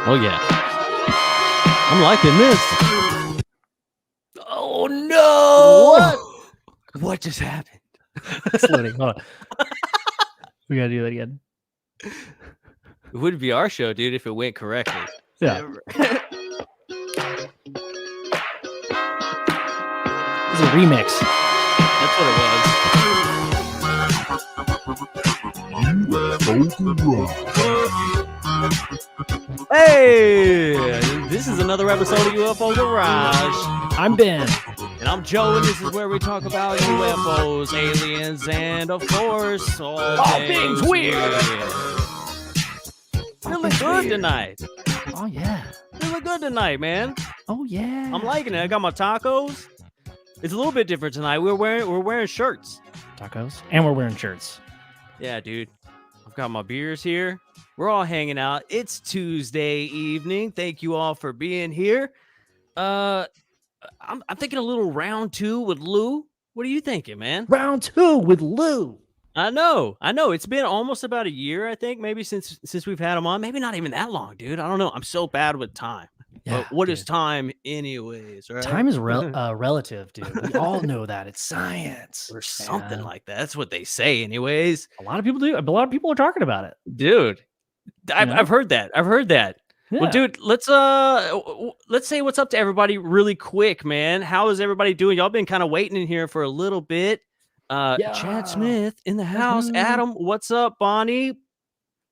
Oh, yeah. I'm liking this. Oh, no. What just happened? It's loading. Hold on. We got to do that again. It would be our show, dude, if it went correctly. Yeah. It's a remix. That's what it was. Hey, this is another episode of UFO Garage. I'm Ben. And I'm Joe, and this is where we talk about UFOs, aliens, and of course, all things weird. Feeling good tonight. Oh, yeah. Feeling good tonight, man. Oh, yeah. I'm liking it. I got my tacos. It's a little bit different tonight. We're wearing shirts. Tacos. And we're wearing shirts. Yeah, dude. I've got my beers here. We're all hanging out. It's Tuesday evening. Thank you all for being here. I'm thinking a little round 2 with Lue. What are you thinking, man? Round 2 with Lue. I know. It's been almost about a year, I think, maybe since we've had him on. Maybe not even that long, dude. I don't know. I'm so bad with time. Yeah, but what is time anyways, right? Time is relative, dude. We all know that. It's science. Or something like that. That's what they say anyways. A lot of people do. A lot of people are talking about it. Dude, I've heard that. Yeah. Well, dude, let's say what's up to everybody really quick, man. How is everybody doing? Y'all been kind of waiting in here for a little bit. Chad Smith in the house. Adam, what's up, Bonnie?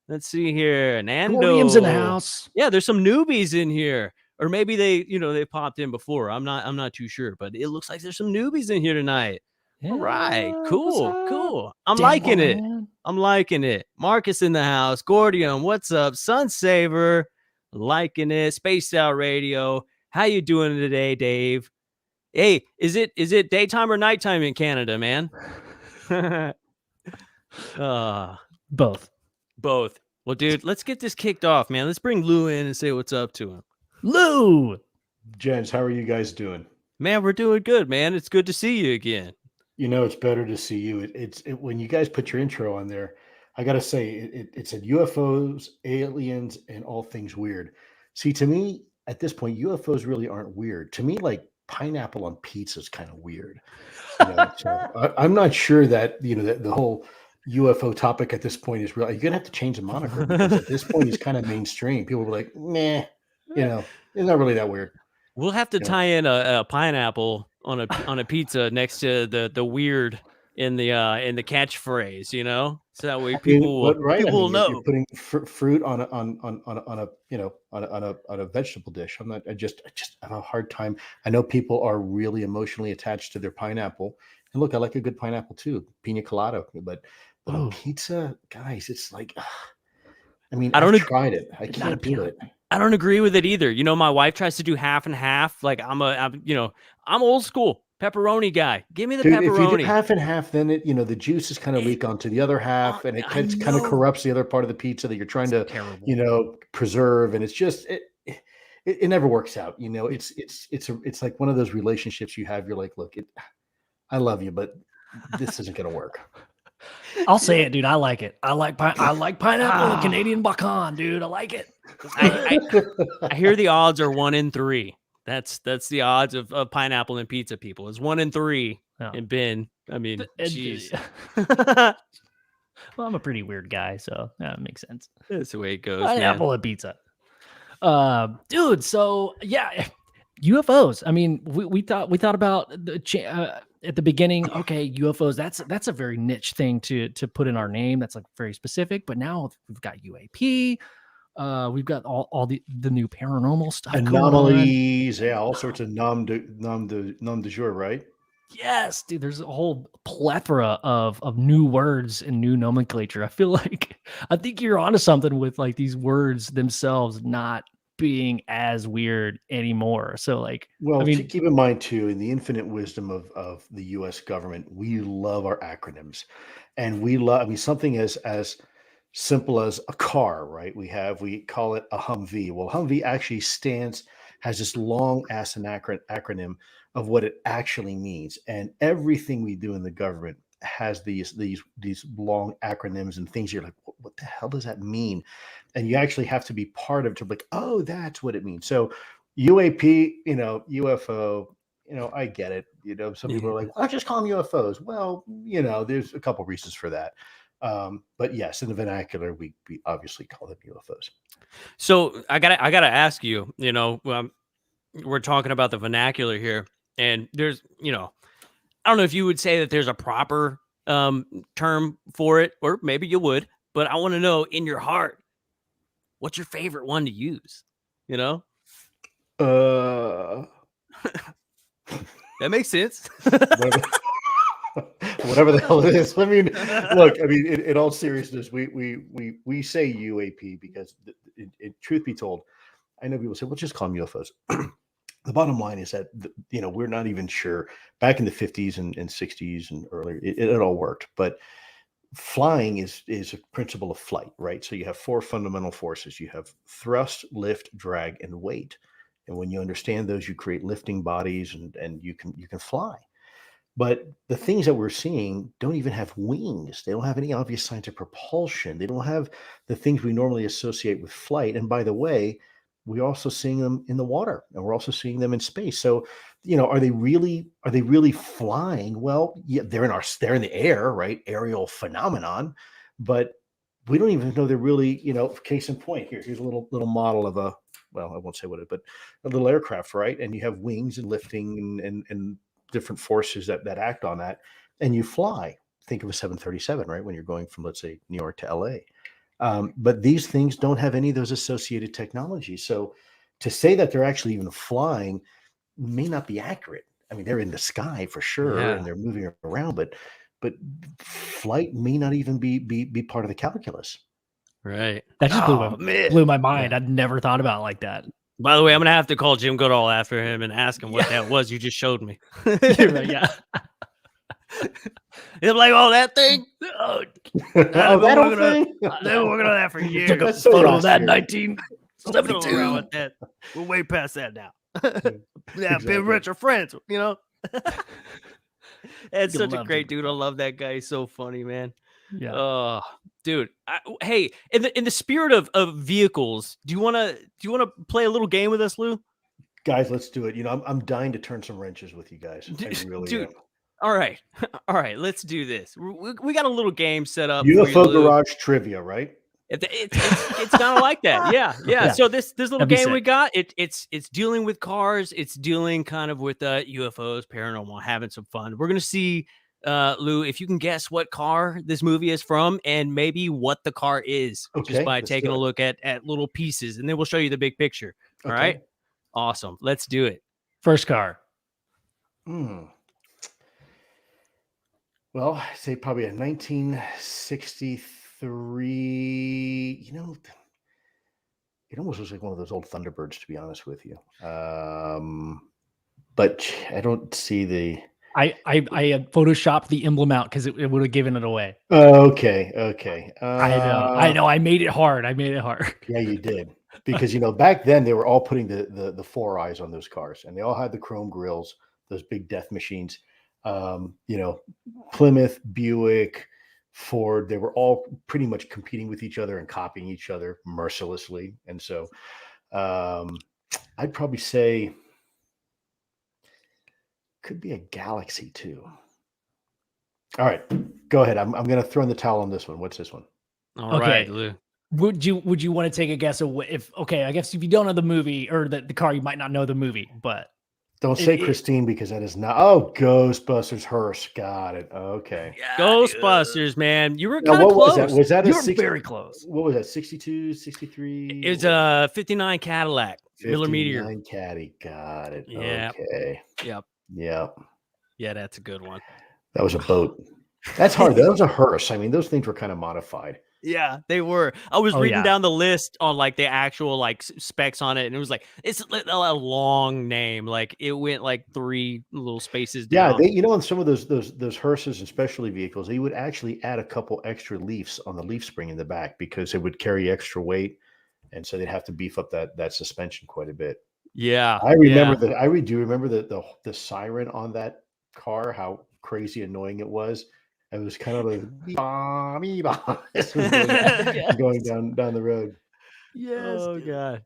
Let's see here. Nando. Williams in the house. Yeah, there's some newbies in here. Or maybe they popped in before. I'm not too sure, but it looks like there's some newbies in here tonight. Yeah, all right, cool. I'm liking it. Marcus in the house. Gordium, what's up? Sunsaver, liking it. Spaced Out Radio. How you doing today, Dave? Hey, is it daytime or nighttime in Canada, man? Both. Well, dude, let's get this kicked off, man. Let's bring Lue in and say what's up to him. Lue! Gents, how are you guys doing? Man, we're doing good, man. It's good to see you again. You know, it's better to see you. It's when you guys put your intro on there, I got to say, it said UFOs, aliens, and all things weird. See, to me, at this point, UFOs really aren't weird. To me, like pineapple on pizza is kind of weird. You know, so I'm not sure that, that the whole UFO topic at this point is real. You're going to have to change the moniker because at this point, it's kind of mainstream. People will be like, nah. It's not really that weird. We'll have to tie in a pineapple on a pizza next to the weird in the catchphrase, so that way people will know. You're putting fruit on a vegetable dish. I just have a hard time. I know people are really emotionally attached to their pineapple, and look, I like a good pineapple too, pina colada, but on pizza, guys, it's like, I've tried it. I can't do it. I don't agree with it either. My wife tries to do half and half. Like I'm old school pepperoni guy. Give me the pepperoni. If you do half and half, then the juices kind of leak onto the other half, and it kind of corrupts the other part of the pizza that you're trying to, preserve. And it's just it never works out. It's like one of those relationships you have. You're like, look, I love you, but this isn't going to work. I'll say it, dude. I like it. I like pineapple and Canadian bacon, dude. I like it. I hear the odds are 1 in 3. That's the odds of pineapple and pizza people. It's 1 in 3. Oh. And Ben, jeez. Well, I'm a pretty weird guy, so that makes sense. That's the way it goes. Pineapple and pizza. Dude, so yeah, UFOs. We thought about at the beginning. Okay, UFOs. That's a very niche thing to put in our name. That's like very specific. But now we've got UAP. We've got all the new paranormal stuff, anomalies, all sorts of nom de jour, right? Yes, dude. There's a whole plethora of new words and new nomenclature. I think you're onto something with like these words themselves not being as weird anymore. So keep in mind too, in the infinite wisdom of the U.S. government, we love our acronyms, and we love. Something as simple as a car, right? We call it a Humvee. Well, Humvee actually has this long ass acronym of what it actually means. And everything we do in the government has these long acronyms and things. You're like, what the hell does that mean? And you actually have to be part of it to be like, oh, that's what it means. So UAP, UFO, I get it. Some people are like, why don't you just call them UFOs? Well, there's a couple reasons for that. But yes, in the vernacular, we obviously call them UFOs. So I gotta ask you, we're talking about the vernacular here, and there's, I don't know if you would say that there's a proper term for it, or maybe you would, but I want to know in your heart, what's your favorite one to use? Uh, That makes sense. whatever the hell it is. I mean, look, in all seriousness, we say UAP because, truth be told, I know people say, well, just call them UFOs. The bottom line is that, we're not even sure. Back in the 50s and 60s and earlier, it all worked. But flying is a principle of flight, right? So you have 4 fundamental forces. You have thrust, lift, drag, and weight. And when you understand those, you create lifting bodies and you can fly. But the things that we're seeing don't even have wings. They don't have any obvious signs of propulsion. They don't have the things we normally associate with flight. And by the way, we're also seeing them in the water, and we're also seeing them in space. So, are they really flying? Well, yeah, they're in the air, right? Aerial phenomenon, but we don't even know they're really, case in point. Here's a little model of I won't say what it, but a little aircraft, right? And you have wings and lifting and different forces that act on that, and you fly. Think of a 737, right? When you're going from, let's say, New York to LA. But these things don't have any of those associated technologies. So to say that they're actually even flying may not be accurate. I mean, they're in the sky for sure, and they're moving around, but flight may not even be part of the calculus. Right. That just blew my mind. Yeah. I'd never thought about it like that. By the way, I'm gonna have to call Jim Goodall after him and ask him what that was you just showed me. Yeah. He's like, oh, that thing? Oh, that whole thing? I've been working on that for years. Took a That's so photo of that last in year. 1972. With that. We're way past that now. Exactly. Been rich or friends, That's such a love great Jim dude. I love that guy. He's so funny, man. Yeah. Oh, dude. Hey, in the spirit of vehicles, do you wanna play a little game with us, Lou? Guys, let's do it. I'm dying to turn some wrenches with you guys. I really am. All right, let's do this. We got a little game set up. UFO Garage trivia, right? It's kind of like that. Yeah. So this little That'd be game we sick. got, it's dealing with cars. It's dealing kind of with UFOs, paranormal, having some fun. We're gonna see, Lou, if you can guess what car this movie is from, and maybe what the car is, just by taking a look at little pieces, and then we'll show you the big picture. All right. Awesome. Let's do it. First car. Well, I'd say probably a 1963. It almost looks like one of those old Thunderbirds, to be honest with you. But I don't see the. I had photoshopped the emblem out because it would have given it away. Okay. I know. I made it hard. Yeah, you did. Because back then they were all putting the 4 eyes on those cars, and they all had the chrome grills, those big death machines. Plymouth, Buick, Ford, they were all pretty much competing with each other and copying each other mercilessly. And so I'd probably say could be a Galaxy too. All right, go ahead. I'm going to throw in the towel on this one. What's this one? All right, Lou. Would you want to take a guess of I guess if you don't know the movie or the car, you might not know the movie, but don't say Christine, because that is not. Oh, Ghostbusters hearse. Got it. Okay. Yeah, Ghostbusters, man. You were kind of close. Was that you were very close. What was that? 62, 63? It was a 59 Cadillac. Miller Meteor. 59 Caddy. Got it. Yeah. Okay. Yep. Yeah. Yeah, that's a good one. That was a boat. That's hard. That was a hearse. I mean, those things were kind of modified. Yeah, they were. I was reading down the list on like the actual like specs on it, and it was like it's a long name. Like it went like 3 little spaces down. Yeah, on some of those hearses and specialty vehicles, they would actually add a couple extra leafs on the leaf spring in the back because it would carry extra weight, and so they'd have to beef up that suspension quite a bit. Yeah, I remember that. Do remember the siren on that car. How crazy annoying it was. It was kind of like this was going down the road. Yes. Oh god.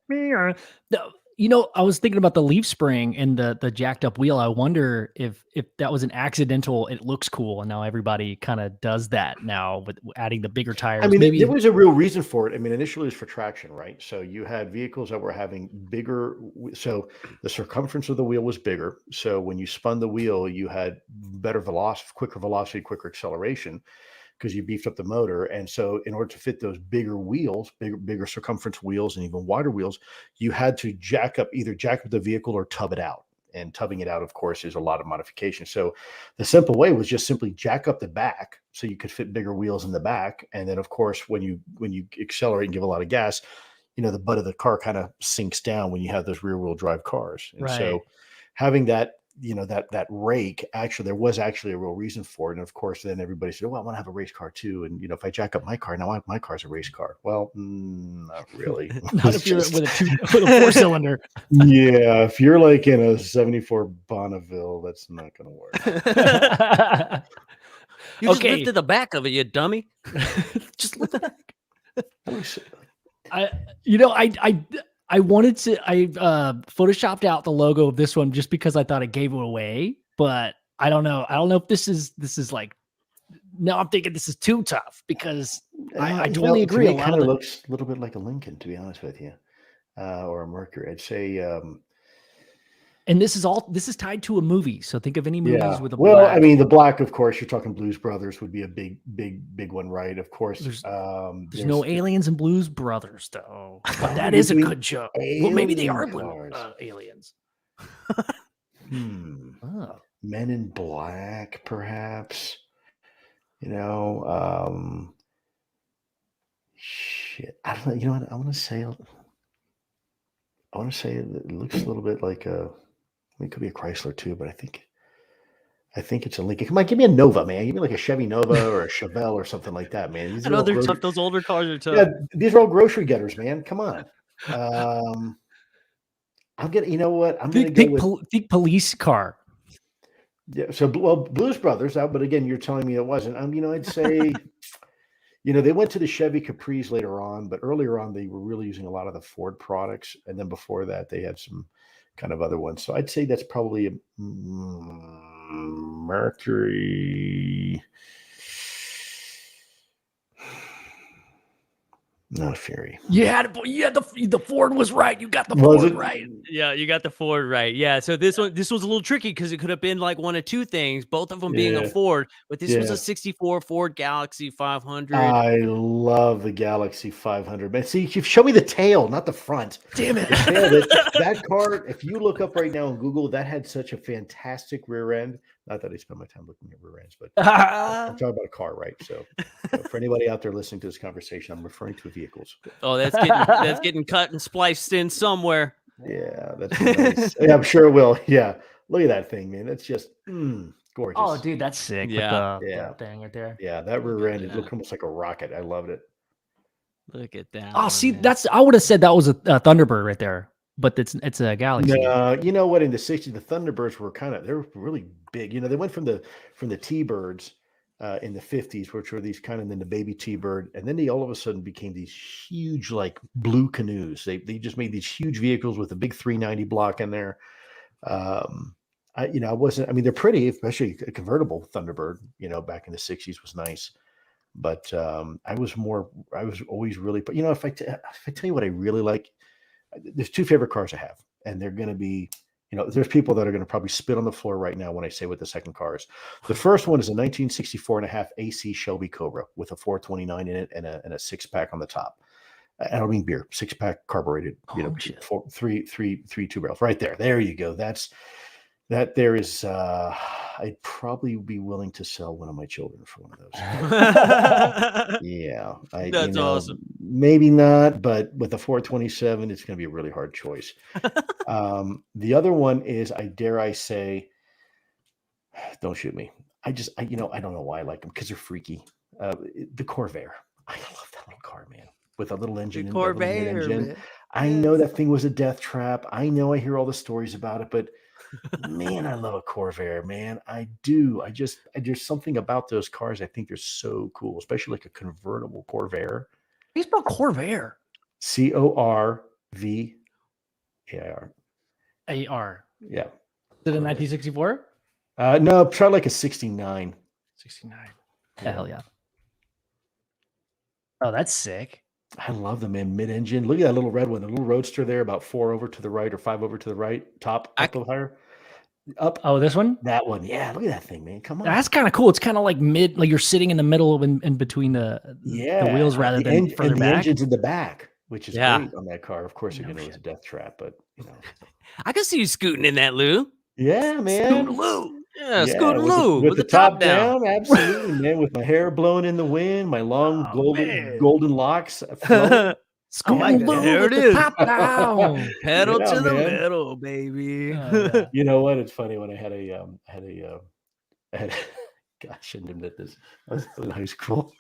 No, I was thinking about the leaf spring and the jacked up wheel. I wonder if that was an accidental. It looks cool, and now everybody kind of does that now with adding the bigger tires. I mean, Maybe there was a real reason for it. I mean, initially it was for traction, right? So you had vehicles that were having bigger, so the circumference of the wheel was bigger. So when you spun the wheel, you had better velocity, quicker acceleration, because you beefed up the motor. And so in order to fit those bigger wheels, bigger circumference wheels and even wider wheels, you had to either jack up the vehicle or tub it out. And tubbing it out, of course, is a lot of modification. So the simple way was just simply jack up the back so you could fit bigger wheels in the back. And then, of course, when you accelerate and give a lot of gas, the butt of the car kind of sinks down when you have those rear wheel drive cars. And so having that, that rake, actually, there was actually a real reason for it. And of course, then everybody said, well, I want to have a race car too. And, if I jack up my car, now my car's a race car. Well, not really. not if you're with a 4-cylinder. Yeah. If you're like in a 74 Bonneville, that's not going to work. You just lifted the back of it, you dummy. Just lift the back. I wanted to. I photoshopped out the logo of this one just because I thought it gave it away, but I don't know. I don't know if this is like. No, I'm thinking this is too tough because I totally agree. It kind of looks a little bit like a Lincoln, to be honest with you, or a Mercury. I'd say. And this is tied to a movie. So think of any movies with a black. Well, I mean, the black, of course, you're talking Blues Brothers would be a big one, right? Of course. There's no aliens in Blues Brothers, though. But that is a good joke. Well, maybe they are aliens. Men in Black, perhaps. Shit. I don't know. You know what? I want to say it looks a little bit like it could be a Chrysler too, but I think it's a Lincoln. Come on, give me a Nova, man. Give me like a Chevy Nova or a Chevelle or something like that, man. I know they're tough. Those older cars are tough. Yeah, these are all grocery getters, man. Come on. I'm gonna. You know what? I'm gonna go with think police car. Yeah. So, Blues Brothers. But again, you're telling me it wasn't. I'd say. They went to the Chevy Capris later on, but earlier on they were really using a lot of the Ford products, and then before that they had some kind of other ones. So I'd say that's probably a Mercury. Not a Fury. The Ford was right. You got the Ford right. Yeah, you got the Ford right. Yeah. So this was a little tricky because it could have been like one of two things, both of them being a Ford, but this was a 64 Ford Galaxy 500. I love the Galaxy 500. Man, see, you show me the tail, not the front. Damn it. That car, if you look up right now on Google, that had such a fantastic rear end. Not that I spend my time looking at rear ends, but I'm talking about a car, right? So for anybody out there listening to this conversation, I'm referring to vehicles. Oh, that's getting cut and spliced in somewhere. Yeah, that's nice. Yeah, I'm sure it will. Yeah, look at that thing, man. That's just gorgeous. Oh, dude, that's sick. Yeah, that thing right there. Yeah, that rear end, it looked almost like a rocket. I loved it. Look at that. Oh, see, I would have said that was a Thunderbird right there. But it's a Galaxy. No, you know what? In the 60s, the Thunderbirds were really big. They went from the T-Birds in the 50s, which were these kind of then the baby T-Bird, and then they all of a sudden became these huge like blue canoes. They just made these huge vehicles with a big 390 block in there. I mean, they're pretty, especially a convertible Thunderbird. Back in the 60s was nice. But I was always really. But if I tell you what I really like. There's two favorite cars I have, and they're going to be, there's people that are going to probably spit on the floor right now when I say what the second car is. The first one is a 1964 and a half AC Shelby Cobra with a 429 in it and a 6-pack on the top. I don't mean beer, 6-pack carbureted, three 2-barrels right there. There you go. There is, I'd probably be willing to sell one of my children for one of those. Yeah. That's awesome. Maybe not, but with the 427, it's going to be a really hard choice. The other one is, I dare say, don't shoot me. I don't know why I like them because they're freaky. The Corvair. I love that little car, man. With a little engine. Corvair. I know that thing was a death trap. I know I hear all the stories about it, but Man, I love a Corvair, man. I do. There's something about those cars. I think they're so cool, especially like a convertible Corvair. You spell Corvair. Corvair. AR. Yeah. Is it a 1964? No, try like a 69. 69. Hell yeah. Oh, that's sick. I love them, man. Mid-engine. Look at that little red one, the little roadster there, about 4 over to the right or 5 over to the right. Top, up, higher. Up. Oh, this one? That one. Yeah, look at that thing, man. Come on. That's kind of cool. It's kind of like like you're sitting in the middle of in between the wheels rather than further and back. The engine's in the back, which is Yeah. great on that car. Of course, you're going to know it's a death trap, but you know. I can see you scooting in that, Lou. Yeah, man. Scootaloo. Yeah, Scootaloo with with the the top down. Absolutely, man. With my hair blowing in the wind, my long golden locks flowing. Scootaloo there with it the is. top down. Pedal Yeah, to the man. middle, baby. Yeah. You know what? It's funny when I had gosh, I shouldn't admit this. I was in high school.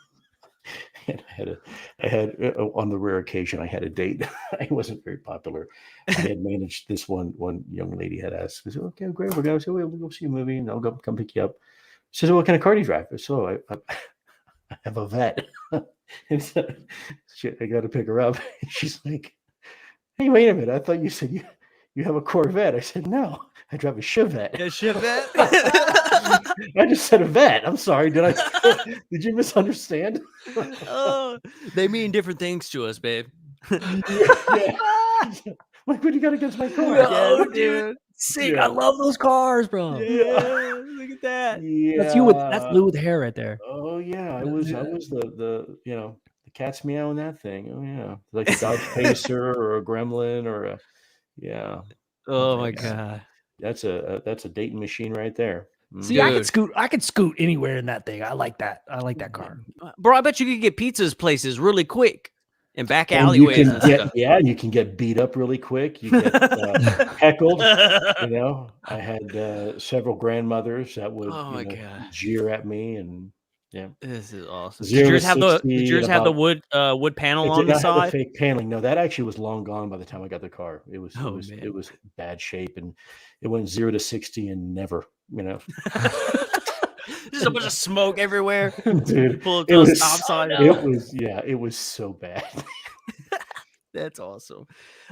And I had on the rare occasion I had a date. I wasn't very popular. I had managed this one young lady had asked, I said, okay, great, we're going to we'll go see a movie and I'll come pick you up. She said, what kind of car do you drive? So I have a vet. And so I got to pick her up. She's like, hey, wait a minute. I thought you said you have a Corvette. I said, no, I drive a Chevette. A Chevette? I just said a vet. I'm sorry. Did you misunderstand? Oh, they mean different things to us, babe. Yeah. Like, what do you got against my car? Oh, dude. Sick. Yeah. I love those cars, bro. Yeah, look at that. Yeah. That's Lou with hair right there. Oh yeah, I was the the cat's meow in that thing. Oh yeah, like a Dodge Pacer or a Gremlin or a Oh my god. That's a Dayton machine right there. See, I could scoot anywhere in that thing. I like that. I like that car. Bro, I bet you could get pizzas places really quick and back And alleyways. you can get beat up really quick. You get heckled. You know, I had several grandmothers that would jeer at me, and yeah, this is awesome. 0 Did to yours have the 60 wood panel It on did the not have the side? fake paneling. No, that actually was long gone by the time I got the car. It was bad shape, and it went 0 to 60 and never, you know. There's a bunch of smoke everywhere. Dude, Pull it to the stop sign. It was so bad. That's awesome.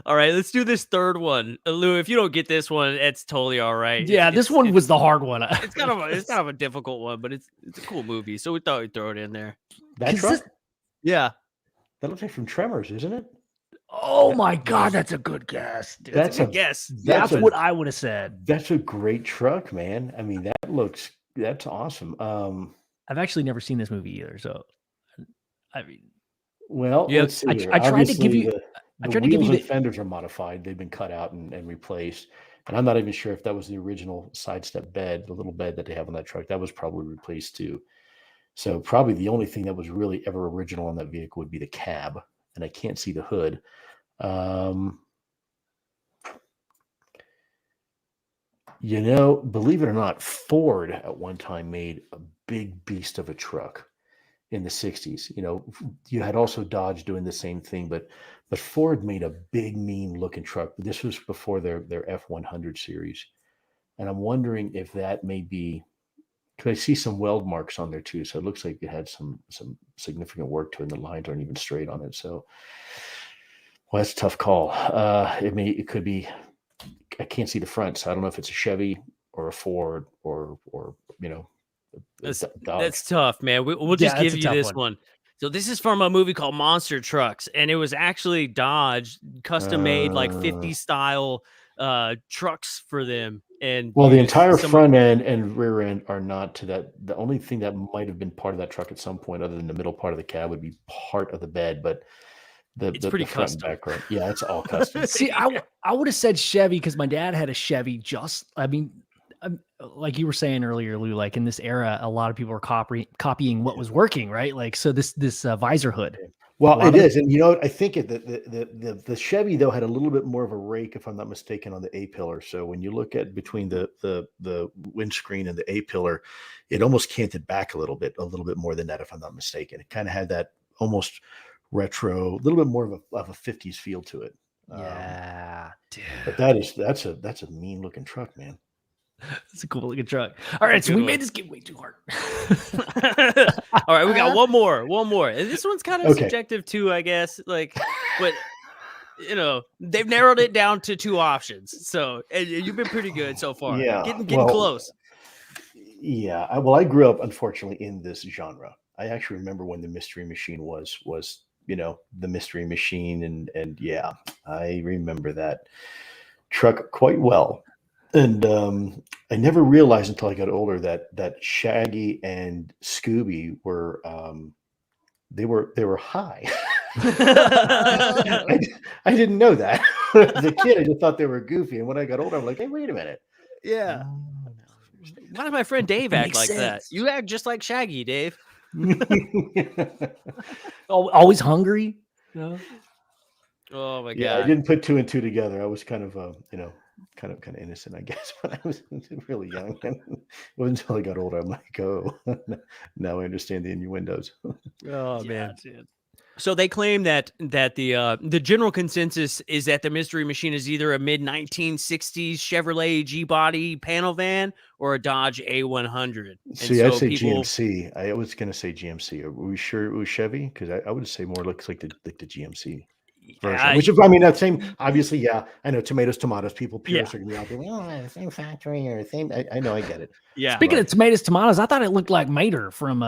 All right, let's do this third one. Lou, if you don't get this one, it's totally all right. Yeah, this one was the hard one. It's kind of a difficult one, but it's a cool movie, so we thought we'd throw it in there. That truck? Yeah. That looks like from Tremors, isn't it? Oh my god, that's a good guess. Dude. That's a good guess. That's what I would have said. That's a great truck, man. I mean, that's awesome. I've actually never seen this movie either, so I mean, well, let's see. I tried to give you. The wheels and fenders are modified. They've been cut out and replaced. And I'm not even sure if that was the original sidestep bed, the little bed that they have on that truck. That was probably replaced too. So probably the only thing that was really ever original on that vehicle would be the cab. And I can't see the hood. You know, believe it or not, Ford at one time made a big beast of a truck in the 60s. You know, you had also Dodge doing the same thing, but Ford made a big, mean looking truck. This was before their F-100 series. And I'm wondering if that may be, because I see some weld marks on there too. So it looks like it had some significant work to it, and the lines aren't even straight on it. So, well, that's a tough call. It could be, I can't see the front, so I don't know if it's a Chevy or a Ford or you know, that's tough, man. We'll just give you this one. So this is from a movie called Monster Trucks, and it was actually Dodge custom made, like 50 style trucks for them. And well, the entire front end and rear end are not to that. The only thing that might have been part of that truck at some point, other than the middle part of the cab, would be part of the bed, but it's pretty custom. Background. Yeah, it's all custom. See, I would have said Chevy because my dad had a Chevy. Like you were saying earlier, Lou, like in this era, a lot of people were copying what was working, right? Like, so this visor hood. Well, it is. And you know, I think the Chevy though had a little bit more of a rake, if I'm not mistaken, on the A-pillar. So when you look at between the windscreen and the A-pillar, it almost canted back a little bit more than that, if I'm not mistaken. It kind of had that almost retro, a little bit more of a 50s feel to it. Yeah. But that's a mean looking truck, man. It's a cool looking truck. All right, so we made this game way too hard. All right, we got one more. And this one's kind of subjective too, I guess. Like, but they've narrowed it down to 2 options. So and you've been pretty good so far. Yeah, getting close. Yeah, I grew up unfortunately in this genre. I actually remember when the Mystery Machine was the Mystery Machine, and yeah, I remember that truck quite well. And I never realized until I got older that Shaggy and Scooby were they were high. I didn't know that. As a kid, I just thought they were goofy, and when I got older, I'm like, hey, wait a minute. Yeah. Why does my friend Dave act like that? You act just like Shaggy, Dave. Always hungry. Oh my god! Yeah, I didn't put 2 and 2 together. I was kind of kind of innocent, I guess, when I was really young. And it wasn't until I got older I'm like, oh, now I understand the innuendos. Oh man, dude. So they claim that the general consensus is that the Mystery Machine is either a mid-1960s Chevrolet G-body panel van or a Dodge A100. See, I'd say GMC. I was going to say GMC. Are we sure it was Chevy? Because I would say more looks like the GMC version. Which is, I mean, that same, obviously, yeah. I know tomatoes. People, purists are going to be out there. Oh, same factory or same. I know, I get it. Yeah. Speaking of tomatoes, I thought it looked like Mater from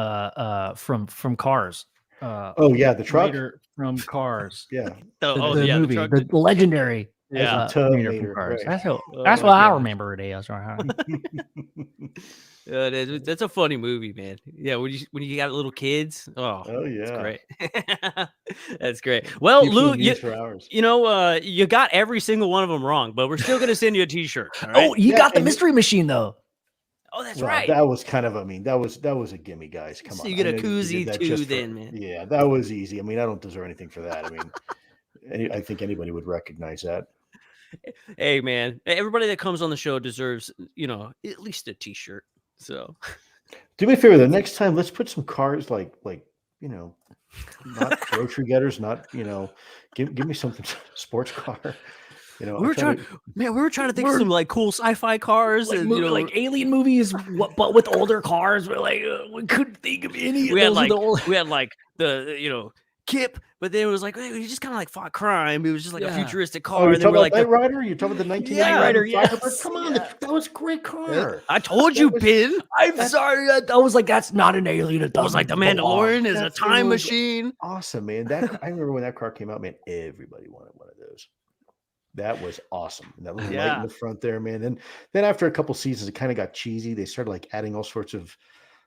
Cars. Oh yeah, the truck Mater from Cars. Yeah. The movie, the legendary. Yeah, Mater from Cars. Right. That's what I remember it is. That's a funny movie, man. Yeah, when you got little kids. Oh yeah, that's great. That's great. Well, Lou, you got every single one of them wrong, but we're still gonna send you a T-shirt. Right? Oh, you got the Mystery Machine though. Oh, that's right. That was kind of, that was a gimme, guys. Come on. You get a koozie too, then, man. Yeah, that was easy. I mean, I don't deserve anything for that. I mean, I think anybody would recognize that. Hey, man, everybody that comes on the show deserves, at least a T-shirt. So, do me a favor. The next time, let's put some cars like not grocery getters, not give me something sports car. We were trying to think of some like cool sci-fi cars, like, and like alien movies, but with older cars. We're like, we couldn't think of any. We had like the Kip, but then it was like we just kind of like fought crime. It was just like a futuristic car. Oh, you're talking about Knight Rider? You're talking about the 1990 Rider? Yes. Come on, that was a great car. I told you, Ben. I'm sorry. I was like, that's not an alien. I was like, the Mandalorian is a time machine. Awesome, man. I remember when that car came out, man. Everybody wanted one of those. That was awesome. And that little light in the front there, man. And then after a couple seasons, it kind of got cheesy. They started like adding all sorts of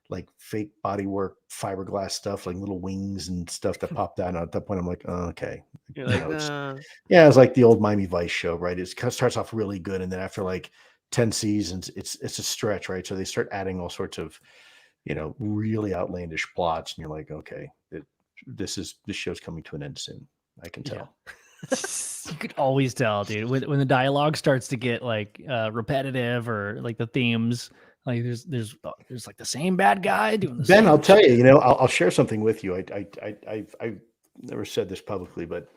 like fake bodywork, fiberglass stuff, like little wings and stuff that popped out. And at that point, I'm like, oh, okay. It's like the old Miami Vice show, right? It starts off really good. And then after like 10 seasons, it's a stretch, right? So they start adding all sorts of, really outlandish plots. And you're like, okay, this show's coming to an end soon. I can tell. Yeah. You could always tell, dude, when the dialogue starts to get like repetitive or like the themes, like there's like the same bad guy doing the Ben, same I'll tell you, I'll share something with you. I've never said this publicly, but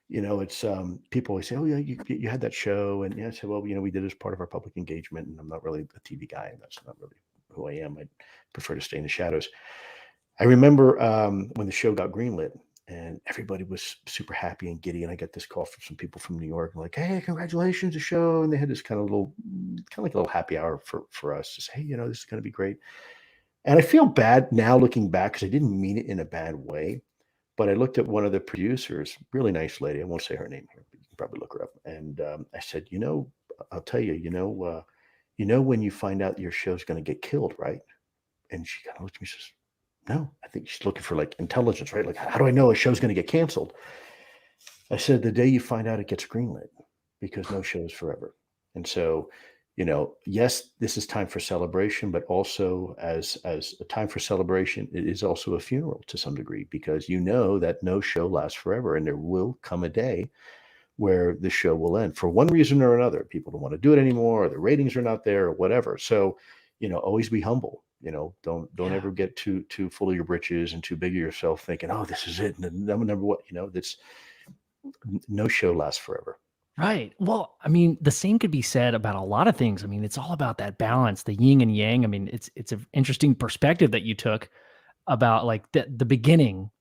it's people always say, oh yeah, you had that show, and I said, well, we did it as part of our public engagement, and I'm not really a TV guy, and that's not really who I am. I prefer to stay in the shadows. I remember when the show got greenlit. And everybody was super happy and giddy. And I got this call from some people from New York, like, hey, congratulations, the show. And they had this kind of like a little happy hour for us to say, hey, this is going to be great. And I feel bad now looking back because I didn't mean it in a bad way. But I looked at one of the producers, really nice lady. I won't say her name here, but you can probably look her up. And I said, I'll tell you, when you find out your show's going to get killed, right? And she kind of looked at me and says, no, I think she's looking for like intelligence, right? Like, how do I know a show's going to get canceled? I said, the day you find out it gets greenlit, because no show is forever. And so, yes, this is time for celebration, but also as a time for celebration, it is also a funeral to some degree, because that no show lasts forever, and there will come a day where the show will end for one reason or another. People don't want to do it anymore, or the ratings are not there, or whatever. So, always be humble. Don't ever get too full of your britches and too big of yourself thinking, oh, this is it. And I'm number what, that's no show lasts forever. Right. Well, I mean, the same could be said about a lot of things. I mean, it's all about that balance, the yin and yang. I mean, it's an interesting perspective that you took about like the beginning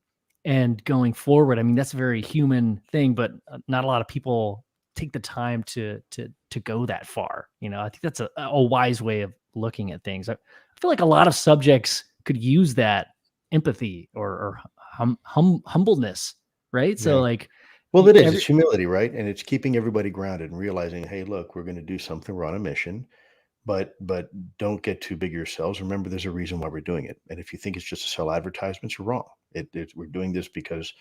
and going forward. I mean, that's a very human thing, but not a lot of people take the time to go that far. I think that's a wise way of looking at things. I feel like a lot of subjects could use that empathy or humbleness, right? So Yeah. like Well, it is. every It's humility, right? And it's keeping everybody grounded and realizing, hey, look, we're going to do something. We're on a mission, but don't get too big yourselves. Remember, there's a reason why we're doing it. And if you think it's just to sell advertisements, you're wrong. We're doing this because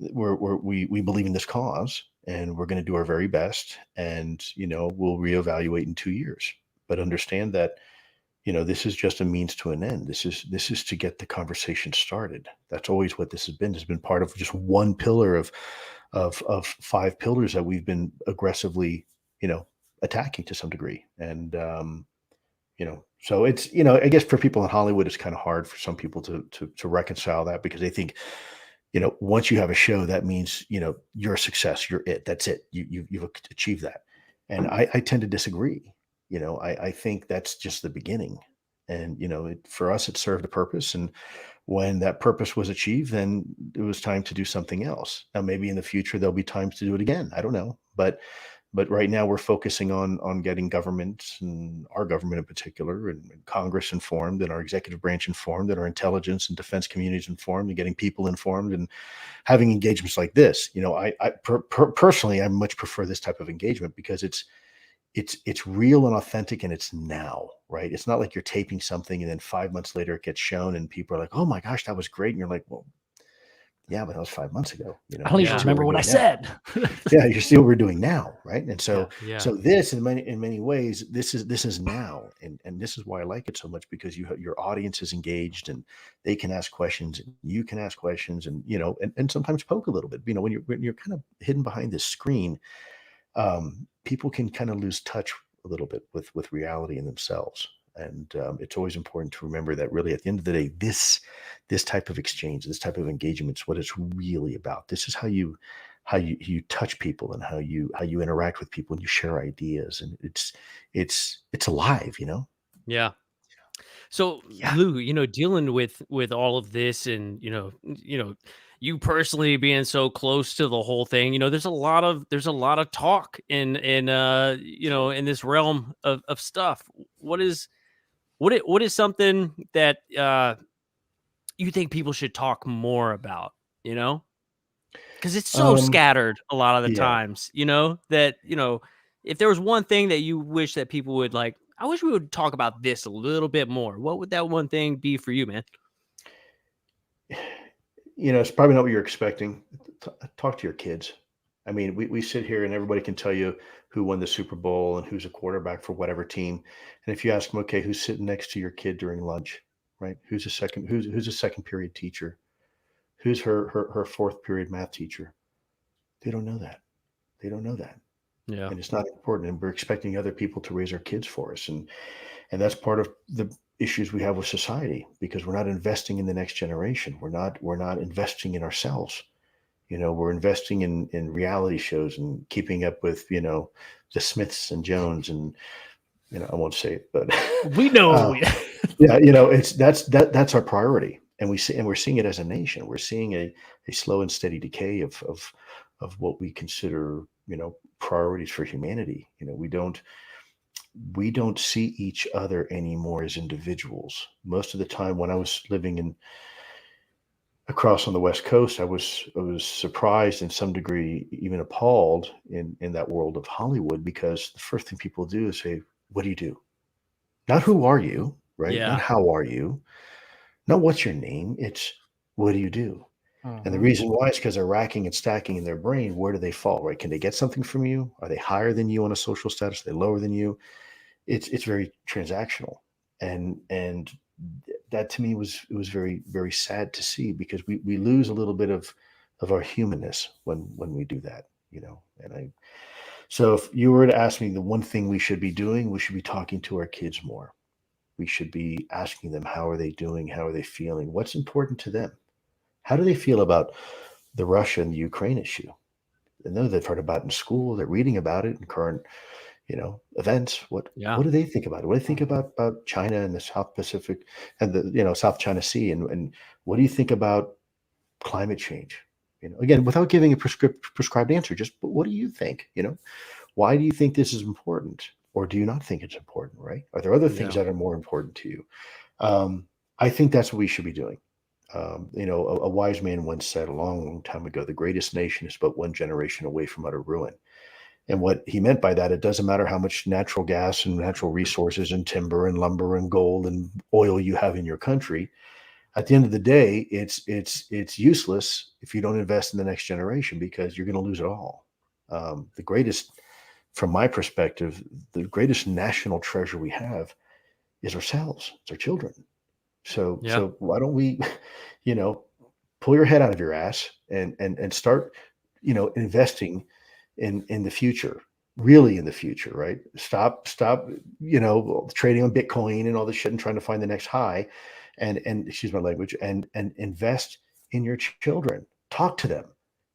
we believe in this cause, and we're going to do our very best. And we'll reevaluate in 2 years. But understand that this is just a means to an end. This is to get the conversation started. That's always what this has been. It's been part of just one pillar of 5 pillars that we've been aggressively, attacking to some degree. And so it's I guess for people in Hollywood, it's kind of hard for some people to reconcile that, because they think, once you have a show, that means you're a success. You're it. That's it. You've achieved that. And I tend to disagree. I think that's just the beginning. And for us, it served a purpose. And when that purpose was achieved, then it was time to do something else. Now, maybe in the future there'll be times to do it again. I don't know, but right now we're focusing on getting government, and our government in particular, and Congress informed, and our executive branch informed, and our intelligence and defense communities informed, and getting people informed, and having engagements like this. Personally, I much prefer this type of engagement, because it's real and authentic, and it's now, right? It's not like you're taping something and then 5 months later it gets shown and people are like, oh my gosh, that was great. And you're like, well, yeah, but that was 5 months ago. I don't You even should Yeah. see what remember we're what I doing now. said. Yeah, you see what we're doing now, right? And so Yeah. so this, in many ways, this is now, and this is why I like it so much, because your audience is engaged, and they can ask questions, and you can ask questions, and and sometimes poke a little bit. When you're kind of hidden behind this screen, people can kind of lose touch a little bit with reality in themselves. And it's always important to remember that, really, at the end of the day, this type of exchange, this type of engagement is what it's really about. This is how you touch people, and how you interact with people, and you share ideas, and it's alive. Yeah. So, Yeah. Lou, dealing with all of this, and you personally being so close to the whole thing, there's a lot of talk in this realm of stuff. What is something that you think people should talk more about, you know? Because it's so Um, scattered a lot of the yeah. times, that, if there was one thing that you wish that people would like, I wish we would talk about this a little bit more. What would that one thing be for you, man? It's probably not what you're expecting. Talk to your kids. I mean, we sit here and everybody can tell you who won the Super Bowl and who's a quarterback for whatever team. And if you ask them, okay, who's sitting next to your kid during lunch, right? Who's a second period teacher? Who's her fourth period math teacher? They don't know that. They don't know that. Yeah. And it's not important. And we're expecting other people to raise our kids for us. And that's part of the issues we have with society, because we're not investing in the next generation. We're not investing in ourselves. We're investing in reality shows and keeping up with, the Smiths and Jones, and, I won't say it, but We know. yeah, that's our priority. And we're seeing it as a nation. We're seeing a slow and steady decay of what we consider, priorities for humanity. We don't see each other anymore as individuals. Most of the time, when I was living across on the West Coast, I was surprised, in some degree, even appalled, in that world of Hollywood, because the first thing people do is say, "What do you do?" Not "Who are you?" Right? Not Yeah. "How are you?" Not "What's your name?" It's "What do you do?" And the Mhm. reason why is because they're racking and stacking in their brain. Where do they fall? Right? Can they get something from you? Are they higher than you on a social status? Are they lower than you? It's very transactional. And that, to me, was very, very sad to see, because we lose a little bit of our humanness when we do that. So if you were to ask me the one thing we should be doing, we should be talking to our kids more. We should be asking them, how are they doing? How are they feeling? What's important to them? How do they feel about the Russia and the Ukraine issue? I know they've heard about it in school. They're reading about it in current, events. What do they think about it? What do they think about China and the South Pacific and the South China Sea? And what do you think about climate change? Again, without giving a prescribed answer, just what do you think? Why do you think this is important, or do you not think it's important? Right? Are there other things that are more important to you? I think that's what we should be doing. A wise man once said a long, long time ago, the greatest nation is but one generation away from utter ruin. And what he meant by that, it doesn't matter how much natural gas and natural resources and timber and lumber and gold and oil you have in your country. At the end of the day, it's useless if you don't invest in the next generation, because you're going to lose it all. The greatest, from my perspective, the greatest national treasure we have is ourselves. It's our children. So why don't we, pull your head out of your ass and start, investing in the future, really in the future, right? Stop, trading on Bitcoin and all this shit and trying to find the next high, and excuse my language, and invest in your children. Talk to them.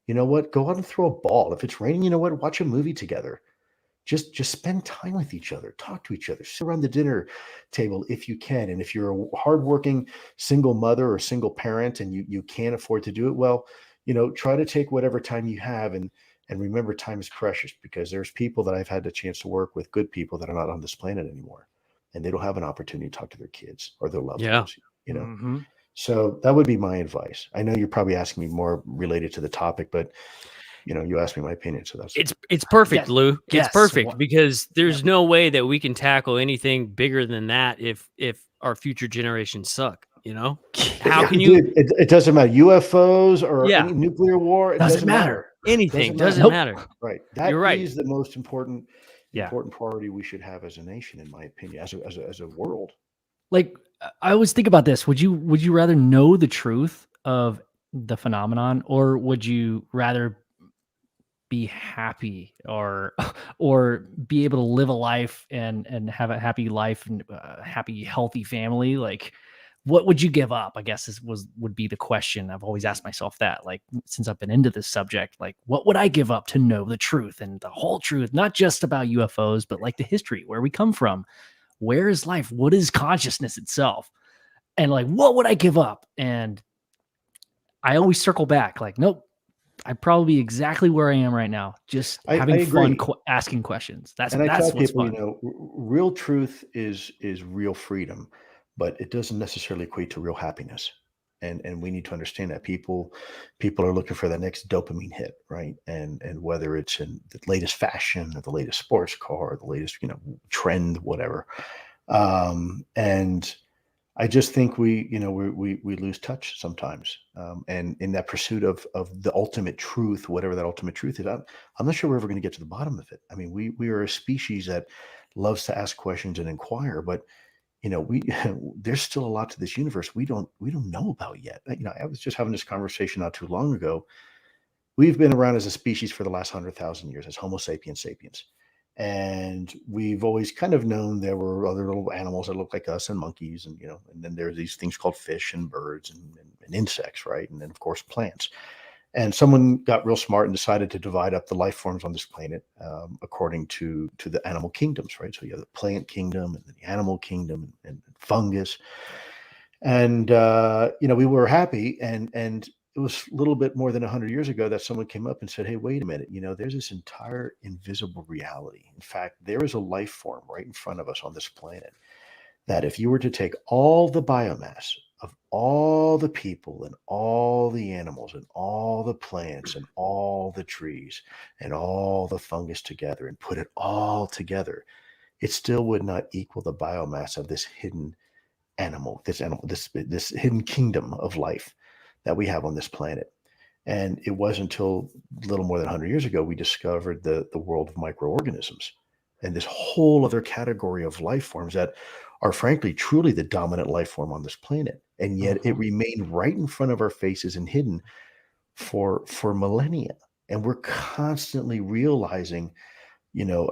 You know what? Go out and throw a ball. If it's raining, you know what? Watch a movie together. Just spend time with each other, talk to each other, sit around the dinner table if you can. And if you're a hardworking single mother or single parent and you can't afford to do it, well, try to take whatever time you have and remember time is precious, because there's people that I've had the chance to work with, good people that are not on this planet anymore, and they don't have an opportunity to talk to their kids or their loved ones, Mm-hmm. So that would be my advice. I know you're probably asking me more related to the topic, but you asked me my opinion, so that's it's perfect, Yes. Lou. Yes. It's perfect, because there's no way that we can tackle anything bigger than that if our future generations suck. How can you? Dude, it doesn't matter. UFOs or Yeah. any nuclear war, it doesn't matter. Anything doesn't Nope. matter. Right. That You're right. is the most important Yeah. priority we should have as a nation, in my opinion, as a world. Like, I always think about this. Would you rather know the truth of the phenomenon, or would you rather be happy or be able to live a life and have a happy life and happy, healthy family? Like, what would you give up, I guess would be the question. I've always asked myself that, like, since I've been into this subject, like, what would I give up to know the truth and the whole truth, not just about UFOs, but like the history, where we come from, where is life, what is consciousness itself, and like, what would I give up? And I always circle back, like, nope, I'd probably be exactly where I am right now, just having fun asking questions. That's I tell what's people, fun. real truth is real freedom, but it doesn't necessarily equate to real happiness. And we need to understand that people are looking for that next dopamine hit, right? And whether it's in the latest fashion or the latest sports car or the latest, trend, whatever. And I just think we lose touch sometimes. And in that pursuit of the ultimate truth, whatever that ultimate truth is, I'm not sure we're ever going to get to the bottom of it. I mean, we are a species that loves to ask questions and inquire, but we there's still a lot to this universe we don't know about yet. I was just having this conversation not too long ago. We've been around as a species for the last 100,000 years as Homo sapiens sapiens. And we've always kind of known there were other little animals that look like us, and monkeys, and and then there's these things called fish and birds and insects, right? And then of course plants. And someone got real smart and decided to divide up the life forms on this planet according to the animal kingdoms, right? So you have the plant kingdom and the animal kingdom and fungus. And we were happy, and it was a little bit more than 100 years ago that someone came up and said, hey, wait a minute, there's this entire invisible reality. In fact, there is a life form right in front of us on this planet that if you were to take all the biomass of all the people and all the animals and all the plants and all the trees and all the fungus together and put it all together, it still would not equal the biomass of this hidden animal, this hidden kingdom of life that we have on this planet. And it wasn't until a little more than 100 years ago we discovered the world of microorganisms and this whole other category of life forms that are frankly truly the dominant life form on this planet. And yet it remained right in front of our faces and hidden for millennia. And we're constantly realizing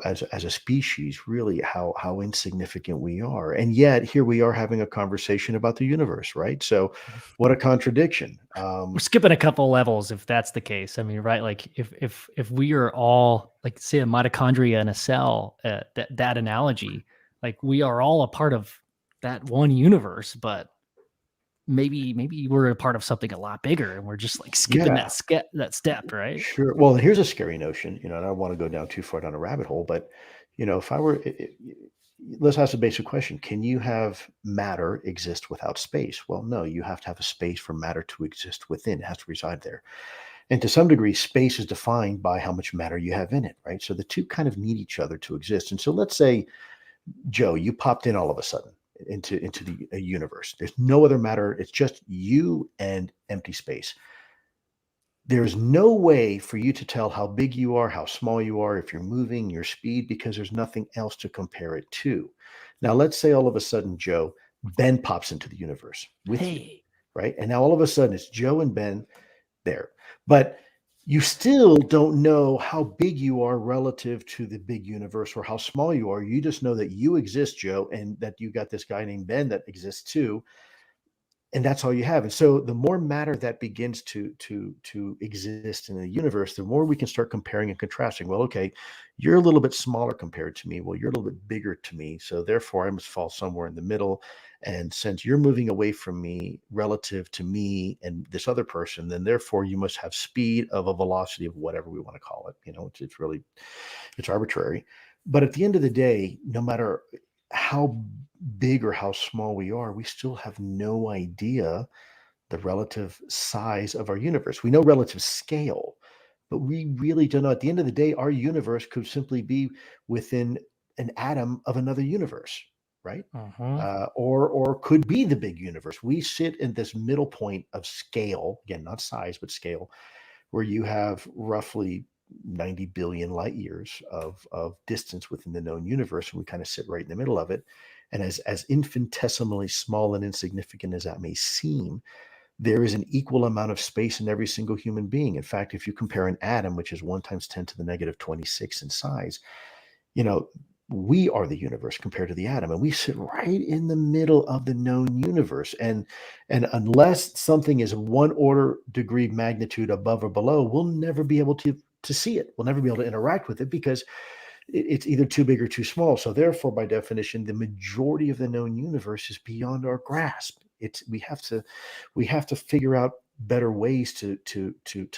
as a species, really how insignificant we are. And yet here we are having a conversation about the universe, right? So what a contradiction. We're skipping a couple levels if that's the case. I mean, right? Like if we are all like, say, a mitochondria in a cell, that analogy, like we are all a part of that one universe, but maybe we're a part of something a lot bigger, and we're just like skipping Yeah, that step, right? sure. Well, here's a scary notion, and I don't want to go down too far down a rabbit hole, but if I were, let's ask a basic question: can you have matter exist without space? Well, no. You have to have a space for matter to exist within. It has to reside there. And to some degree, space is defined by how much matter you have in it, right? So the two kind of need each other to exist. And so let's say, Joe, you popped in all of a sudden into the universe. There's no other matter. It's just you and empty space. There's no way for you to tell how big you are, how small you are, if you're moving, your speed, because there's nothing else to compare it to. Now, let's say all of a sudden, Joe, Ben pops into the universe with you, right? And now all of a sudden it's Joe and Ben there. But you still don't know how big you are relative to the big universe or how small you are. You just know that you exist, Joe, and that you got this guy named Ben that exists too. And that's all you have. And so the more matter that begins to exist in the universe, the more we can start comparing and contrasting. Well, okay, you're a little bit smaller compared to me. Well, you're a little bit bigger to me. So therefore I must fall somewhere in the middle. And since you're moving away from me relative to me and this other person, then therefore you must have speed of a velocity of whatever we want to call it. It's really, it's arbitrary. But at the end of the day, no matter how big or how small we are, we still have no idea the relative size of our universe. We know relative scale, but we really don't know. At the end of the day, our universe could simply be within an atom of another universe, right? Or could be the big universe. We sit in this middle point of scale, again, not size, but scale, where you have roughly 90 billion light years of distance within the known universe, and we kind of sit right in the middle of it. And as infinitesimally small and insignificant as that may seem, there is an equal amount of space in every single human being. In fact, if you compare an atom, which is 1 times 10 to the negative 26 in size, we are the universe compared to the atom, and we sit right in the middle of the known universe. And unless something is 1 order degree magnitude above or below, we'll never be able to see it. We'll never be able to interact with it because it's either too big or too small. So therefore, by definition, the majority of the known universe is beyond our grasp. We have to figure out better ways to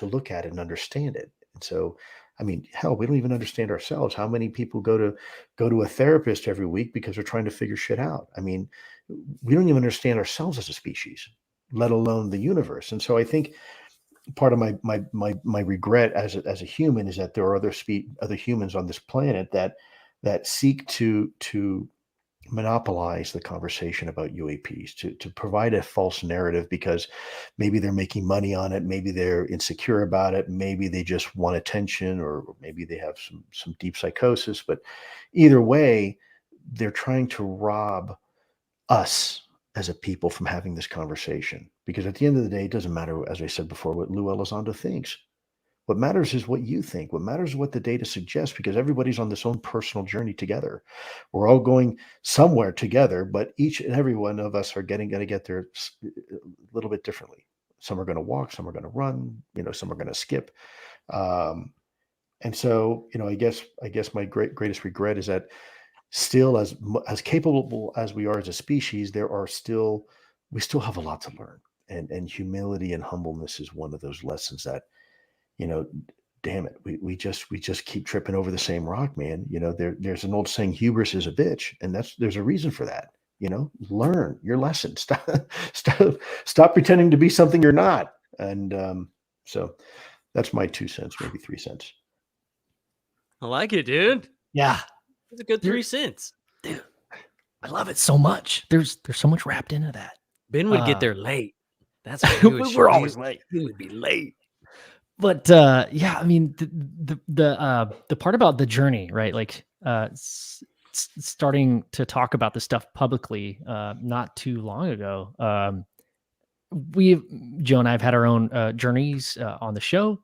look at it and understand it. And so, I mean, hell, we don't even understand ourselves. How many people go to a therapist every week because they're trying to figure shit out? I mean, we don't even understand ourselves as a species, let alone the universe. And so I think part of my regret as a human is that there are other humans on this planet that seek to monopolize the conversation about UAPs, to provide a false narrative because maybe they're making money on it, maybe they're insecure about it, maybe they just want attention, or maybe they have some deep psychosis. But either way, they're trying to rob us as a people from having this conversation, because at the end of the day, it doesn't matter, as I said before, what Lue Elizondo thinks. What matters is what you think. What matters is what the data suggests, because everybody's on this own personal journey together. We're all going somewhere together, but each and every one of us are going to get there a little bit differently. Some are going to walk, some are going to run, some are going to skip. And so, I guess my greatest regret is that still, as capable as we are as a species, we still have a lot to learn. And humility and humbleness is one of those lessons that, damn it, we just keep tripping over the same rock, man. There's an old saying, hubris is a bitch, and there's a reason for that. Learn your lesson. Stop pretending to be something you're not. And so that's my 2 cents, maybe 3 cents. I like it, dude. Yeah, it's a good 3 cents, dude. I love it so much. There's so much wrapped into that. Ben would get there late. That's what we're always late. He would be late. But yeah, I mean, the part about the journey, right? Like starting to talk about this stuff publicly not too long ago. Joe and I have had our own journeys on the show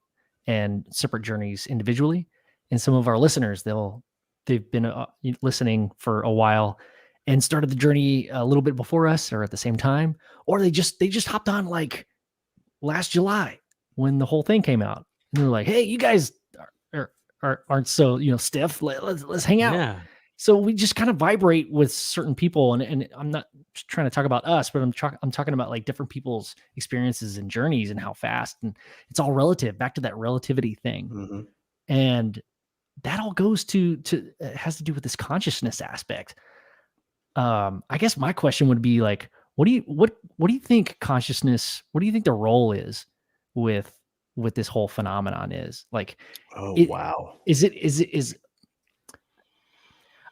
and separate journeys individually. And some of our listeners, they'll they've been listening for a while and started the journey a little bit before us or at the same time, or they just hopped on like last July when the whole thing came out, and they're like, "Hey, you guys aren't so stiff. Let's hang out." Yeah. So we just kind of vibrate with certain people, and I'm not trying to talk about us, but I'm talking about like different people's experiences and journeys and how fast, and it's all relative. Back to that relativity thing, Mm-hmm. and that all goes to has to do with this consciousness aspect. I guess my question would be like, what do you think consciousness? What do you think the role is with this whole phenomenon is like? Oh, wow. Is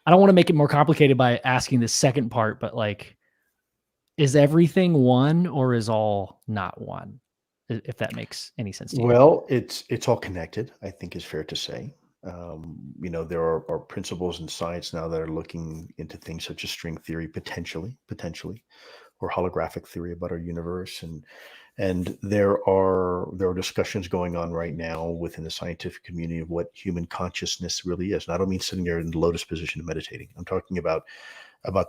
I don't want to make it more complicated by asking the second part, but like, is everything one or is all not one? If that makes any sense to you. Well, it's all connected, I think is fair to say. There are principles in science now that are looking into things such as string theory, potentially, or holographic theory about our universe, and there are discussions going on right now within the scientific community of what human consciousness really is. And I don't mean sitting there in the lotus position and meditating. I'm talking about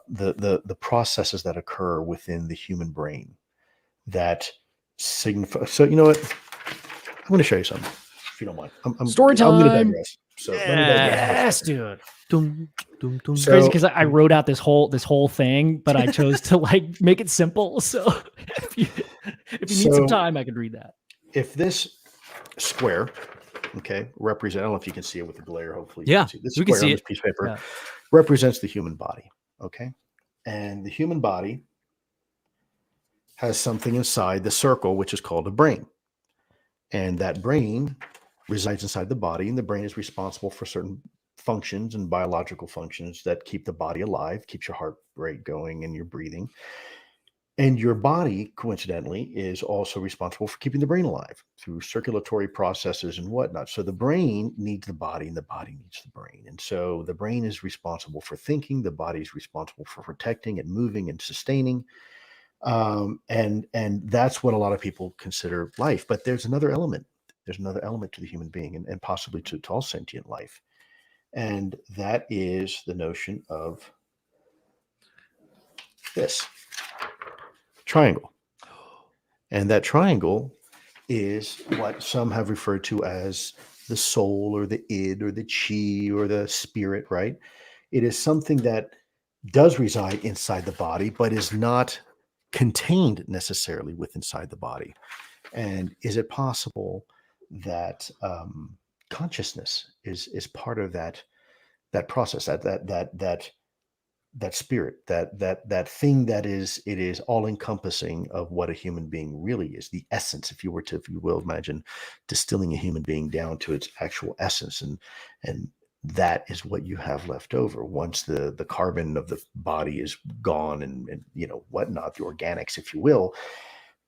the processes that occur within the human brain that signify. So you know what? I'm going to show you something, if you don't mind. Story I'm going to time. digress. So let me digress. Yes, dude. It's So- crazy because I wrote out this whole thing, but I chose to like make it simple. So if you need some time, I could read that. If this square, okay, represent, I don't know if you can see it with the glare, hopefully. Yeah, you can see this we can square see on it. this piece of paper Yeah. represents the human body, okay? And the human body has something inside the circle, which is called a brain. And that brain resides inside the body, and the brain is responsible for certain functions and biological functions that keep the body alive, keeps your heart rate going and your breathing. And your body, coincidentally, is also responsible for keeping the brain alive through circulatory processes and whatnot. So the brain needs the body, and the body needs the brain. And so the brain is responsible for thinking, the body is responsible for protecting and moving and sustaining. And that's what a lot of people consider life. But there's another element. There's another element to the human being, and possibly to all sentient life. And that is the notion of this triangle. And that triangle is what some have referred to as the soul or the id or the chi or the spirit, right? It is something that does reside inside the body, but is not contained necessarily with inside the body. And is it possible that consciousness is part of that process, that spirit, that thing that is all encompassing of what a human being really is, the essence, if you will imagine distilling a human being down to its actual essence, and that is what you have left over once the carbon of the body is gone, and whatnot, the organics, if you will.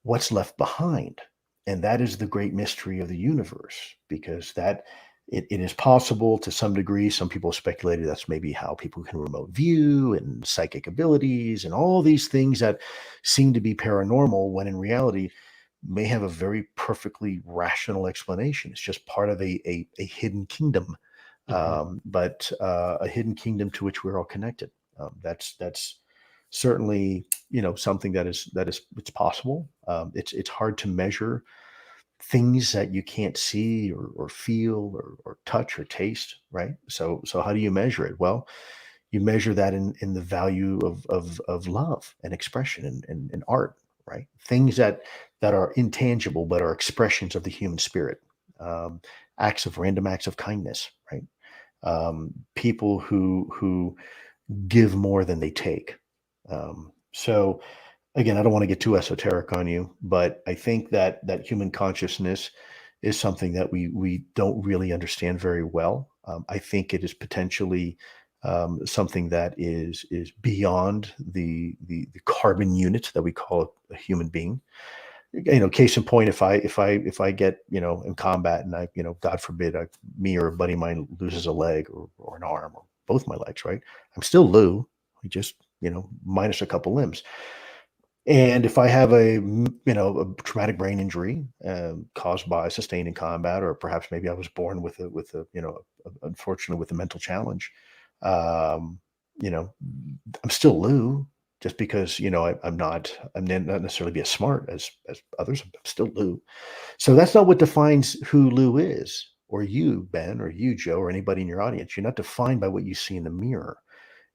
What's left behind? And that is the great mystery of the universe, because that it is possible to some degree. Some people speculated that's maybe how people can remote view and psychic abilities and all these things that seem to be paranormal, when in reality may have a very perfectly rational explanation. It's just part of a hidden kingdom, but a hidden kingdom to which we're all connected. That's certainly something that is it's possible. It's hard to measure things that you can't see or feel or touch or taste, right? So how do you measure it? Well, you measure that in the value of love and expression and art, right? Things that are intangible but are expressions of the human spirit. Random acts of kindness, right? People who give more than they take. So again, I don't want to get too esoteric on you, but I think that human consciousness is something that we don't really understand very well. I think it is potentially something that is beyond the carbon unit that we call a human being. Case in point, if I get in combat and I God forbid me or a buddy of mine loses a leg or an arm or both my legs, right? I'm still Lou. We just minus a couple limbs. And if I have a traumatic brain injury caused by sustained in combat, or perhaps maybe I was born with unfortunately with a mental challenge, You know, I'm still Lou, just because, I'm not necessarily be as smart as others. I'm still Lou. So that's not what defines who Lou is, or you, Ben, or you, Joe, or anybody in your audience. You're not defined by what you see in the mirror,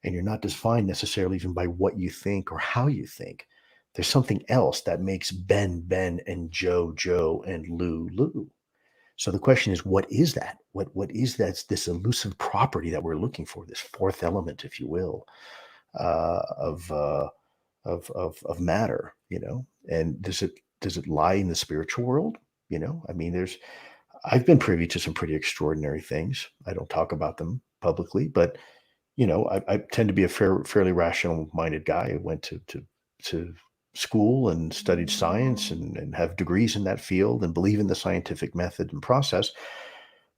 and you're not defined necessarily even by what you think or how you think. There's something else that makes Ben, Ben, and Joe, Joe, and Lou, Lou. So the question is, what is that? What is that? This elusive property that we're looking for, this fourth element, if you will, of matter, And does it lie in the spiritual world? I mean, I've been privy to some pretty extraordinary things. I don't talk about them publicly, but I tend to be a fairly rational-minded guy. I went to school and studied science and have degrees in that field and believe in the scientific method and process.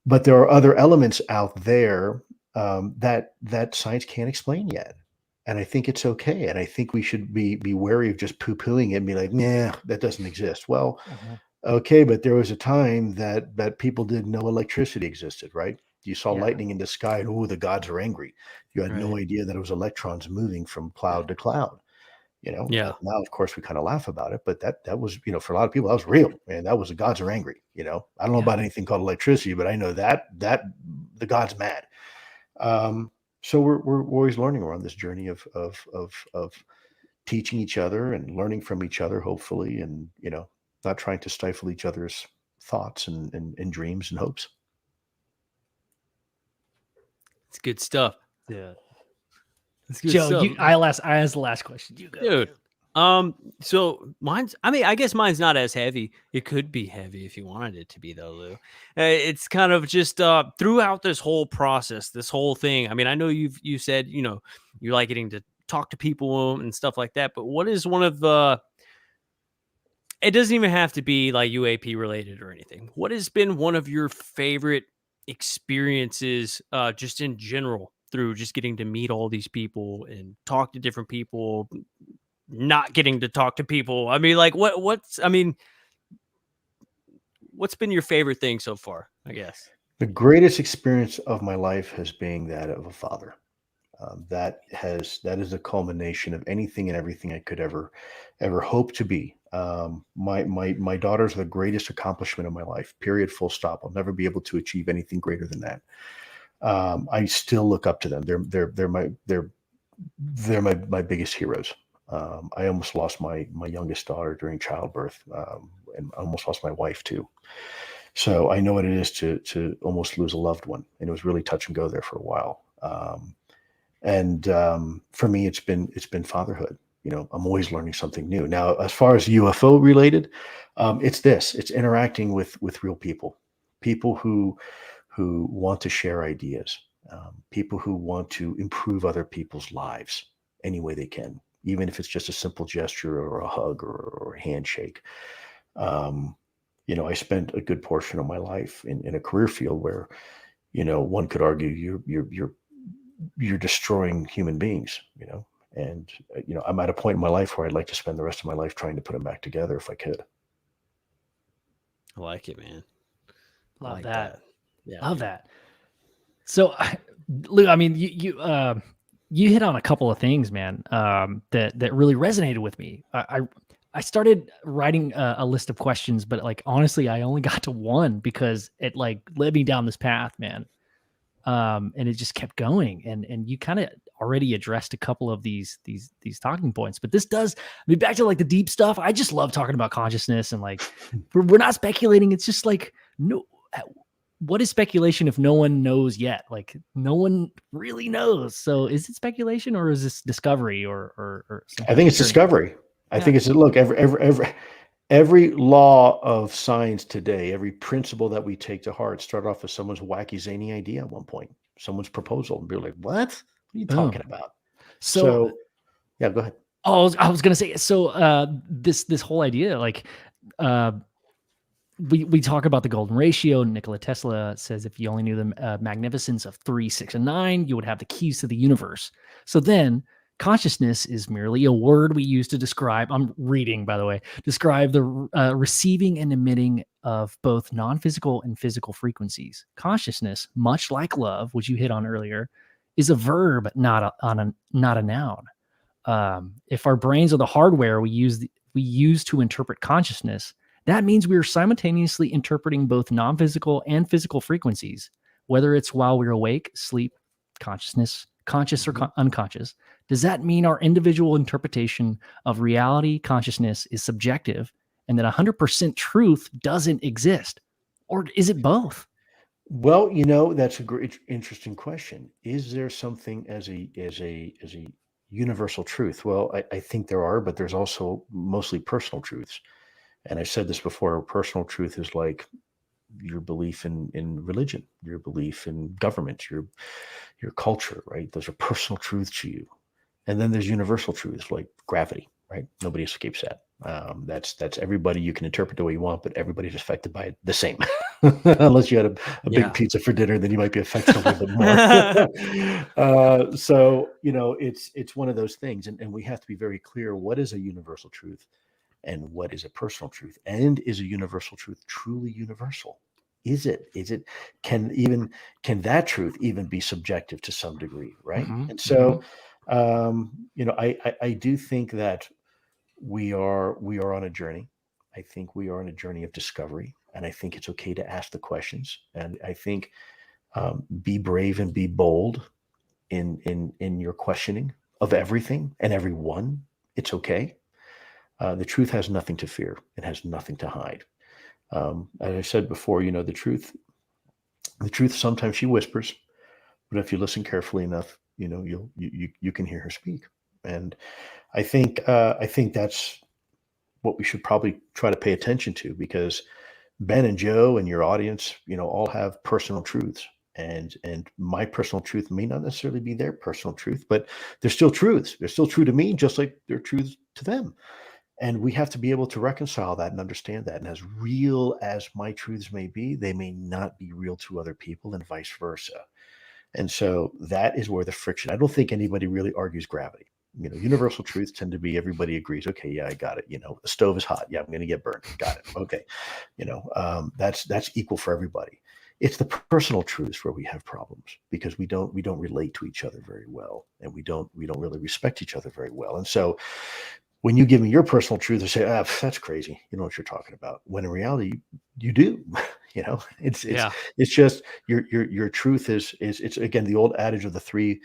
But there are other elements out there that science can't explain yet. And I think it's okay. And I think we should be wary of just poo-pooing it and be like, nah, that doesn't exist. Well, okay, but there was a time that people didn't know electricity existed, right? You saw lightning in the sky and, oh, the gods are angry. You had no idea that it was electrons moving from cloud to cloud. Yeah. Now, of course, we kind of laugh about it, but that was, for a lot of people, that was real, man. That was the gods are angry. I don't know about anything called electricity, but I know that the gods mad. So we're always learning. We're on this journey of teaching each other and learning from each other, hopefully, and not trying to stifle each other's thoughts and dreams and hopes. It's good stuff. Yeah. Joe, I asked the last question. You go, dude. So I guess mine's not as heavy. It could be heavy if you wanted it to be, though, Lou. It's kind of just throughout this whole process, this whole thing. I mean, I know you said you like getting to talk to people and stuff like that. But what is one of the? It doesn't even have to be like UAP related or anything. What has been one of your favorite experiences, just in general, through just getting to meet all these people and talk to different people, not getting to talk to people? I mean, like what's been your favorite thing so far, I guess? The greatest experience of my life has been that of a father. That is a culmination of anything and everything I could ever hope to be. My daughters are the greatest accomplishment of my life, period, full stop. I'll never be able to achieve anything greater than that. I still look up to them. They're my biggest heroes. I almost lost my youngest daughter during childbirth, and I almost lost my wife too. So I know what it is to almost lose a loved one, and it was really touch and go there for a while. And for me, it's been fatherhood. I'm always learning something new. Now, as far as UFO related, it's interacting with real people who want to share ideas, people who want to improve other people's lives any way they can, even if it's just a simple gesture or a hug or a handshake. I spent a good portion of my life in a career field where, one could argue you're destroying human beings, and I'm at a point in my life where I'd like to spend the rest of my life trying to put them back together if I could. I like it, man. Love that. Yeah, love that. So, Lou, I mean, you hit on a couple of things, man, that really resonated with me. I started writing a list of questions, but like honestly, I only got to one because it like led me down this path, man. And it just kept going, and you kind of already addressed a couple of these talking points, but this does, back to like the deep stuff. I just love talking about consciousness, and like we're not speculating. It's just like, no, what is speculation if no one knows yet? Like no one really knows. So is it speculation or is this discovery or I think it's discovery. I think it's, look, every law of science today, every principle that we take to heart started off as someone's wacky, zany idea at one point, someone's proposal, and be like, what are you talking about? So yeah, go ahead. Oh, I was going to say, so this whole idea, like we talk about the golden ratio. Nikola Tesla says if you only knew the magnificence of 3, 6, and 9, you would have the keys to the universe. So then consciousness is merely a word we use to describe, I'm reading, by the way, describe the receiving and emitting of both non-physical and physical frequencies. Consciousness, much like love, which you hit on earlier, is a verb, not a noun. If our brains are the hardware we use to interpret consciousness, that means we are simultaneously interpreting both non-physical and physical frequencies, whether it's while we're awake, sleep, consciousness, conscious or unconscious. Does that mean our individual interpretation of reality, consciousness is subjective, and that 100% truth doesn't exist? Or is it both? Well, that's a great, interesting question. Is there something as a universal truth? Well, I think there are, but there's also mostly personal truths. And I said this before, personal truth is like your belief in religion, your belief in government, your culture, right? Those are personal truths to you. And then there's universal truths like gravity, right? Nobody escapes that. That's everybody. You can interpret the way you want, but everybody's affected by it the same. Unless you had a big pizza for dinner, then you might be affected a little bit more. So it's one of those things, and we have to be very clear: what is a universal truth, and what is a personal truth, and is a universal truth truly universal? Is it? Can that truth even be subjective to some degree, right? And so, I do think that we are on a journey. I think we are on a journey of discovery, and I think it's okay to ask the questions. And I think be brave and be bold in your questioning of everything and everyone. It's okay. The truth has nothing to fear. It has nothing to hide. As I said before, the truth sometimes she whispers, but if you listen carefully enough, you can hear her speak. And I think that's what we should probably try to pay attention to, because Ben and Joe and your audience, all have personal truths, and my personal truth may not necessarily be their personal truth, but they're still truths. They're still true to me, just like they're truths to them. And we have to be able to reconcile that and understand that. And as real as my truths may be, they may not be real to other people, and vice versa. And so that is where the friction. I don't think anybody really argues gravity. Universal truths tend to be everybody agrees. Okay, yeah, I got it. The stove is hot. Yeah, I'm going to get burned. Got it. Okay, that's equal for everybody. It's the personal truths where we have problems, because we don't relate to each other very well, and we don't really respect each other very well. And so when you give me your personal truth, I say, that's crazy. You know what you're talking about. When in reality, you do. It's just your truth is it's again the old adage of the three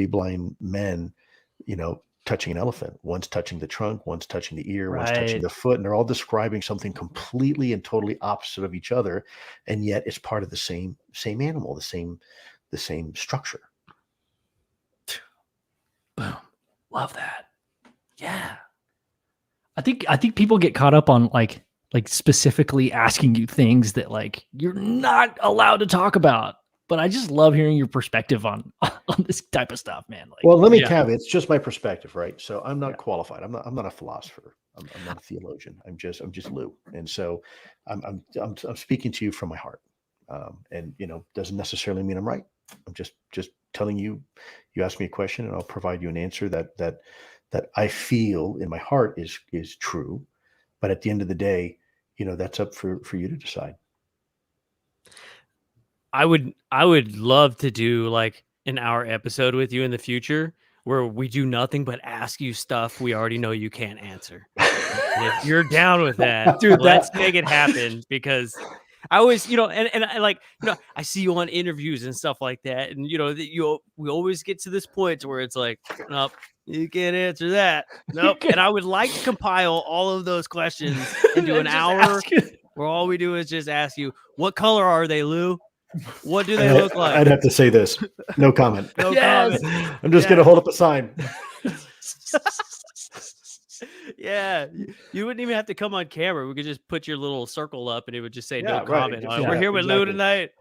blind men, touching an elephant. One's touching the trunk, one's touching the ear, one's touching the foot, and they're all describing something completely and totally opposite of each other, and yet it's part of the same animal, the same structure. Boom. Love that. Yeah. I think people get caught up on like specifically asking you things that like you're not allowed to talk about. But I just love hearing your perspective on this type of stuff, man. Well, let me caveat. It's just my perspective, right? So I'm not qualified. I'm not a philosopher. I'm not a theologian. I'm just Lou. And so I'm speaking to you from my heart. And doesn't necessarily mean I'm right. I'm just telling you. You ask me a question, and I'll provide you an answer that I feel in my heart is true. But at the end of the day, that's up for you to decide. I would love to do like an hour episode with you in the future where we do nothing but ask you stuff we already know you can't answer. If you're down with that, dude, let's make it happen, because I always, and I like, I see you on interviews and stuff like that. And, we always get to this point where it's like, nope, you can't answer that. Nope. And I would like to compile all of those questions into an hour where all we do is just ask you, what color are they, Lou? What do they look like? I'd have to say this. No comment. No comment. I'm just going to hold up a sign. Yeah. You wouldn't even have to come on camera. We could just put your little circle up and it would just say no comment. We're here with Lou tonight.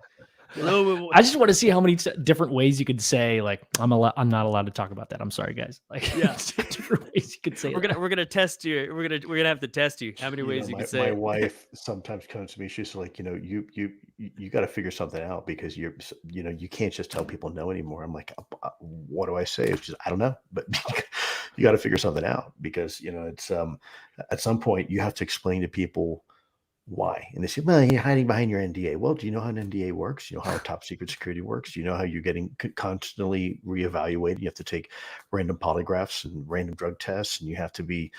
I just want to see how many different ways you could say like I'm not allowed to talk about that. I'm sorry, guys. Like different ways you could say. We're gonna test you. We're gonna have to test you. How many ways you could say? My wife sometimes comes to me. She's like, you got to figure something out, because you can't just tell people no anymore. I'm like, what do I say? It's just I don't know, but you got to figure something out, because it's at some point you have to explain to people Why? And they say, well, you're hiding behind your NDA. Well, do you know how an NDA works? Do you know how top secret security works? Do you know how you're getting constantly reevaluated? You have to take random polygraphs and random drug tests, and you have to be,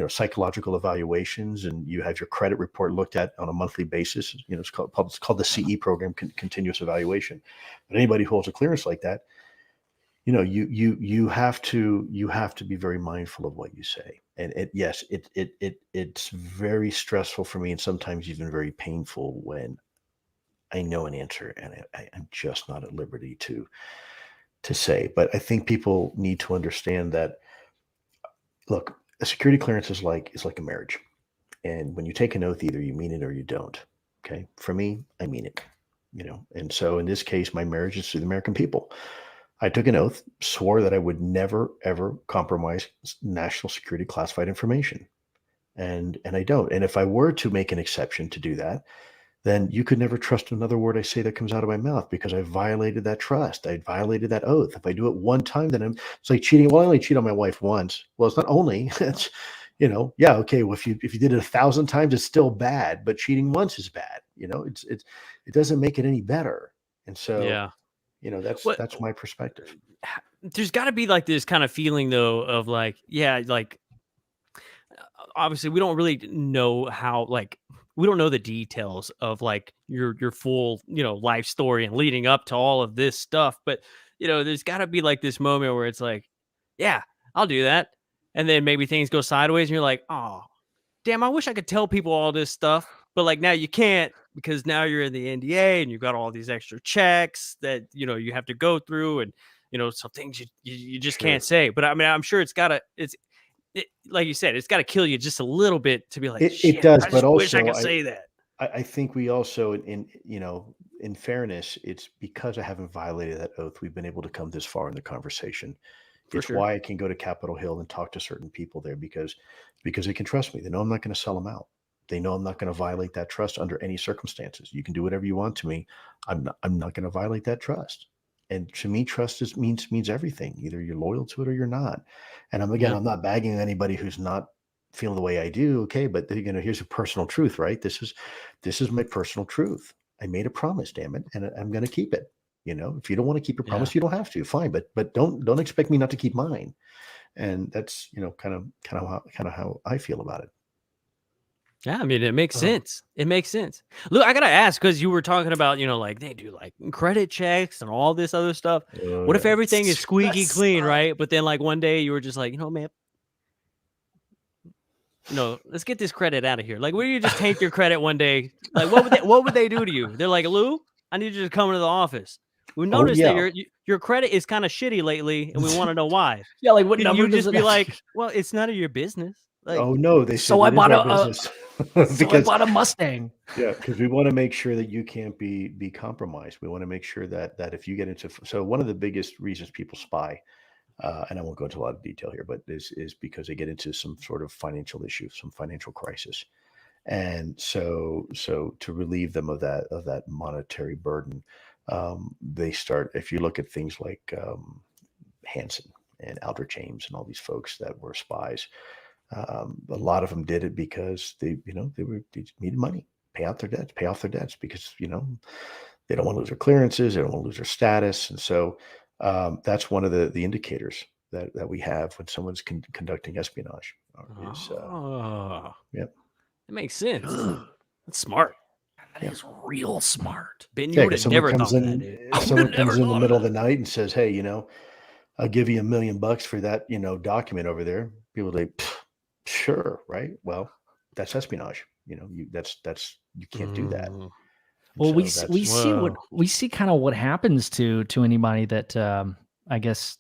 psychological evaluations, and you have your credit report looked at on a monthly basis. It's called the CE program, continuous evaluation. But anybody who holds a clearance like that, you have to be very mindful of what you say. And it's very stressful for me, and sometimes even very painful when I know an answer and I'm just not at liberty to say. But I think people need to understand that, look, a security clearance is like a marriage. And when you take an oath, either you mean it or you don't. Okay. For me, I mean it, and so in this case, my marriage is to the American people. I took an oath, swore that I would never, ever compromise national security classified information. And I don't. And if I were to make an exception to do that, then you could never trust another word I say that comes out of my mouth, because I violated that trust. I violated that oath. If I do it one time, then it's like cheating. Well, I only cheat on my wife once. Well, it's not only, it's, yeah, okay. Well, if you did it 1,000 times, it's still bad, but cheating once is bad. It doesn't make it any better. And so, Yeah. That's my perspective. There's got to be like this kind of feeling though of like, yeah, like obviously we don't really know how, like, we don't know the details of like your full, life story and leading up to all of this stuff. But, there's got to be like this moment where it's like, yeah, I'll do that. And then maybe things go sideways and you're like, oh, damn, I wish I could tell people all this stuff. But like now you can't, because now you're in the NDA and you've got all these extra checks that, you have to go through, and, some things you just Sure. can't say. But I mean, I'm sure like you said, it's got to kill you just a little bit to be like, it does, I but just wish I also could say that. I think we also, in fairness, it's because I haven't violated that oath, we've been able to come this far in the conversation. For It's sure. why I can go to Capitol Hill and talk to certain people there, because they can trust me. They know I'm not going to sell them out. They know I'm not going to violate that trust under any circumstances. You can do whatever you want to me. I'm not going to violate that trust. And to me, trust means everything. Either you're loyal to it or you're not. And Yeah. I'm not bagging anybody who's not feeling the way I do. Okay, but here's a personal truth, right? This is my personal truth. I made a promise, damn it, and I'm going to keep it. If you don't want to keep your promise, you don't have to. Fine, but don't expect me not to keep mine. And that's kind of how I feel about it. Yeah, I mean, it makes sense. It makes sense. Look, I gotta ask, because you were talking about, like they do like credit checks and all this other stuff. What if everything is squeaky clean, right? But then like one day you were just like, man, let's get this credit out of here. Like, where you just take your credit one day? Like, what would they do to you? They're like, Lou, I need you to come into the office. We noticed that your credit is kind of shitty lately, and we want to know why. Yeah, like what Can number you does just it be have? like, well, it's none of your business. Like, oh no, they said So I it is bought our a business. so I bought a Mustang. Yeah, because we want to make sure that you can't be compromised. We want to make sure that if you get into, so one of the biggest reasons people spy, and I won't go into a lot of detail here, but is because they get into some sort of financial issue, some financial crisis. And so to relieve them of that monetary burden, they start, if you look at things like Hansen and Aldrich Ames and all these folks that were spies, a lot of them did it because they needed money, pay off their debts, because they don't want to lose their clearances, they don't want to lose their status. And so that's one of the indicators that we have when someone's conducting espionage. Yep. It makes sense. That's smart. That is real smart. Ben, Yeah, you would because have never thought of that, dude. someone comes in the middle of the night and says, hey, I'll give you $1 million for that, document over there. People are like, sure, right? Well, that's espionage. You can't do that. Mm. Well, So we see kind of what happens to anybody that I guess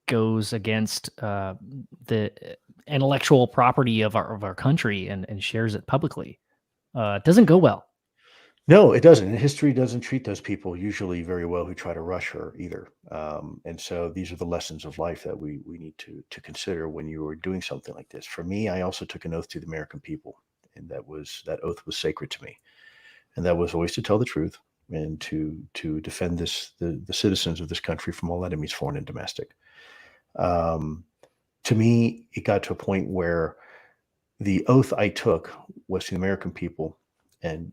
goes against the intellectual property of our country and shares it publicly. It doesn't go well. No, it doesn't. And history doesn't treat those people usually very well who try to rush her either. And so these are the lessons of life that we need to consider when you are doing something like this. For me, I also took an oath to the American people, and that oath was sacred to me. And that was always to tell the truth and to defend the citizens of this country from all enemies, foreign and domestic. To me, it got to a point where the oath I took was to the American people and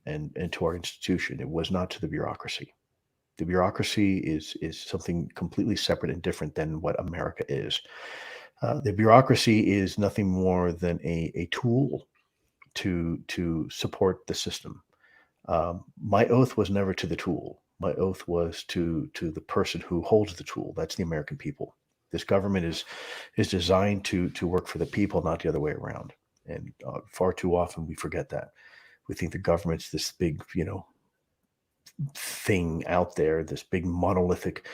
to our institution. It was not to the bureaucracy. The bureaucracy is something completely separate and different than what America is. The bureaucracy is nothing more than a tool to support the system. My oath was never to the tool. My oath was to the person who holds the tool. That's the American people. This government is designed to work for the people, not the other way around. And far too often we forget that. We think the government's this big, thing out there, this big monolithic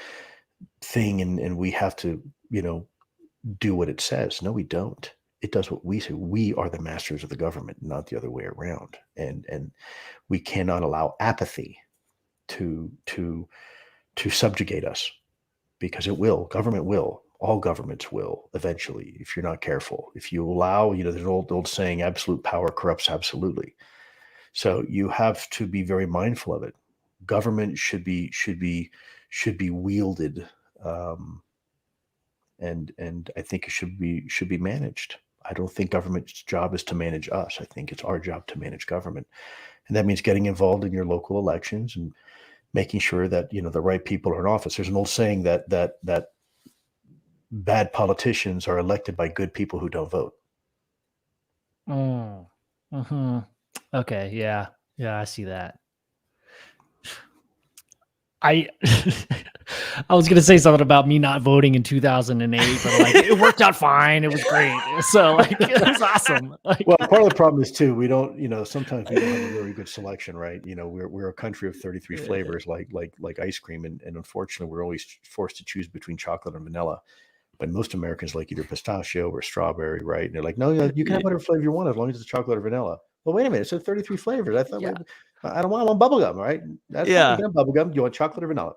thing, and we have to, do what it says. No, we don't. It does what we say. We are the masters of the government, not the other way around. And we cannot allow apathy to subjugate us, because it will. Government will. All governments will eventually, if you're not careful. If you allow, there's an old saying, absolute power corrupts absolutely. So you have to be very mindful of it. Government should be wielded, and I think it should be managed. I don't think government's job is to manage us. I think it's our job to manage government, and that means getting involved in your local elections and making sure that the right people are in office. There's an old saying that bad politicians are elected by good people who don't vote. Mm-hmm. Okay, yeah, I see that. I was gonna say something about me not voting in 2008, but it worked out fine. It was great. So it was awesome. Well, part of the problem is too, we don't, sometimes we don't have a very good selection, right? We're a country of 33 flavors, like ice cream, and unfortunately, we're always forced to choose between chocolate and vanilla. But most Americans like either pistachio or strawberry, right? And they're like, no, you can have whatever flavor you want as long as it's chocolate or vanilla. Well, wait a minute, it said 33 flavors. I thought, I want bubble gum, right? That's you can have bubble gum. You want chocolate or vanilla?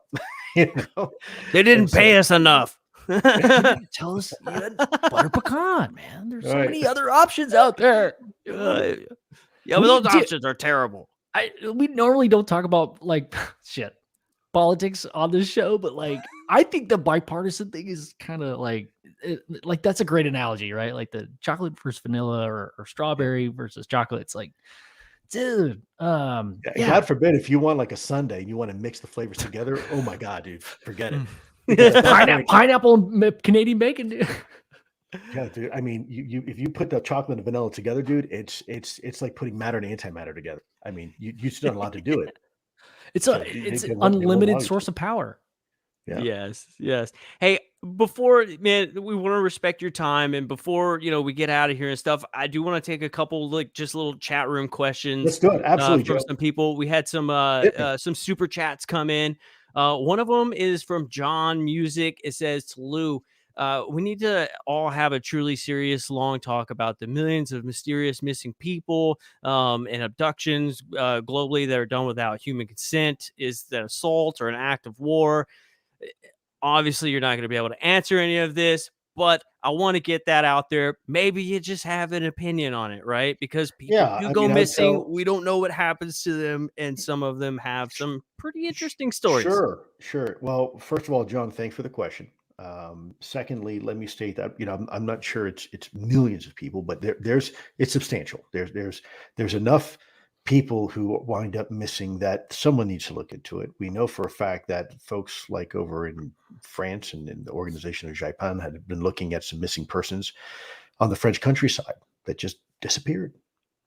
They didn't pay us enough. Tell us you had butter pecan, man. There's so many other options out there. But those options are terrible. We normally don't talk about politics on this show, but I think the bipartisan thing is kind of that's a great analogy, right? Like the chocolate versus vanilla or strawberry versus chocolate. It's like, dude, God forbid if you want a sundae and you want to mix the flavors together. Oh my God, dude, forget it. Pineapple and Canadian bacon, dude. Yeah, dude. I mean, if you put the chocolate and vanilla together, dude, it's like putting matter and antimatter together. I mean, you still not allowed to do it. It's an unlimited source of power. Yeah. Yes. Hey, before, man, we want to respect your time, and before we get out of here and stuff, I do want to take a couple just little chat room questions. Let's do it. Absolutely, from some people. We had some super chats come in. One of them is from John Music. It says to Lou, we need to all have a truly serious long talk about the millions of mysterious missing people and abductions globally that are done without human consent. Is that assault or an act of war? Obviously, you're not going to be able to answer any of this, but I want to get that out there. Maybe you just have an opinion on it, right? Because people do go missing. We don't know what happens to them, and some of them have some pretty interesting stories. Sure. Well, first of all, John, thanks for the question. Secondly, let me state that I'm not sure it's millions of people, but it's substantial. There's enough people who wind up missing that someone needs to look into it. We know for a fact that folks like over in France and in the organization of Japan had been looking at some missing persons on the French countryside that just disappeared,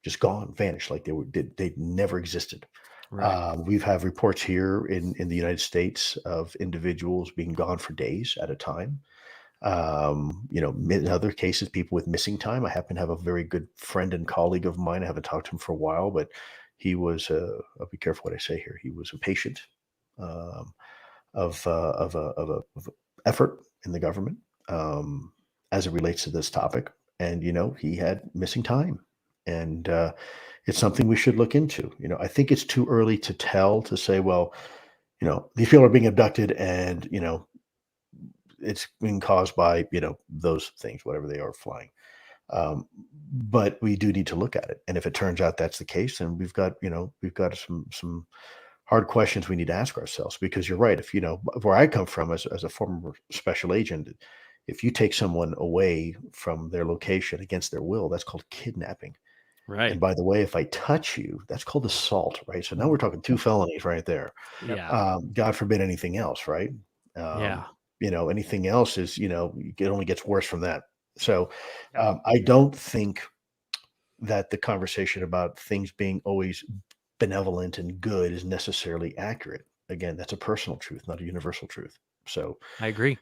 just gone, vanished, like they never existed. Right. We've had reports here in the United States of individuals being gone for days at a time. In other cases, people with missing time. I happen to have a very good friend and colleague of mine. I haven't talked to him for a while, but he was, I'll be careful what I say here. He was a patient of effort in the government as it relates to this topic. And, he had missing time. And it's something we should look into. I think it's too early to say, well, these people are being abducted and, it's being caused by, those things, whatever they are flying. But we do need to look at it. And if it turns out that's the case, then we've got some hard questions we need to ask ourselves, because you're right. If, where I come from as a former special agent, If you take someone away from their location against their will, that's called kidnapping. Right. And by the way, if I touch you, that's called assault, right? So now we're talking 2 felonies right there. Yeah. God forbid anything else, right? Yeah. Anything else is, it only gets worse from that. So Yeah. I don't think that the conversation about things being always benevolent and good is necessarily accurate. Again, that's a personal truth, not a universal truth. So I agree.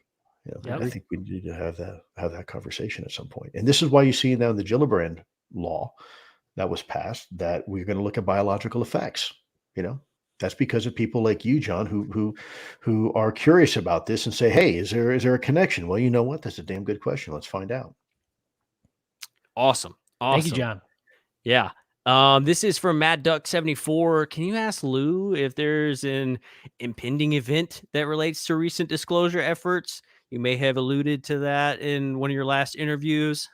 I think we need to have that conversation at some point. And this is why you see now in the Gillibrand law that was passed that we're going to look at biological effects. That's because of people like you, John, who are curious about this and say, hey, is there a connection? Well, you know what? That's a damn good question. Let's find out. Awesome. Thank you, John. Yeah. This is from Mad Duck 74. Can you ask Lou if there's an impending event that relates to recent disclosure efforts? You may have alluded to that in one of your last interviews.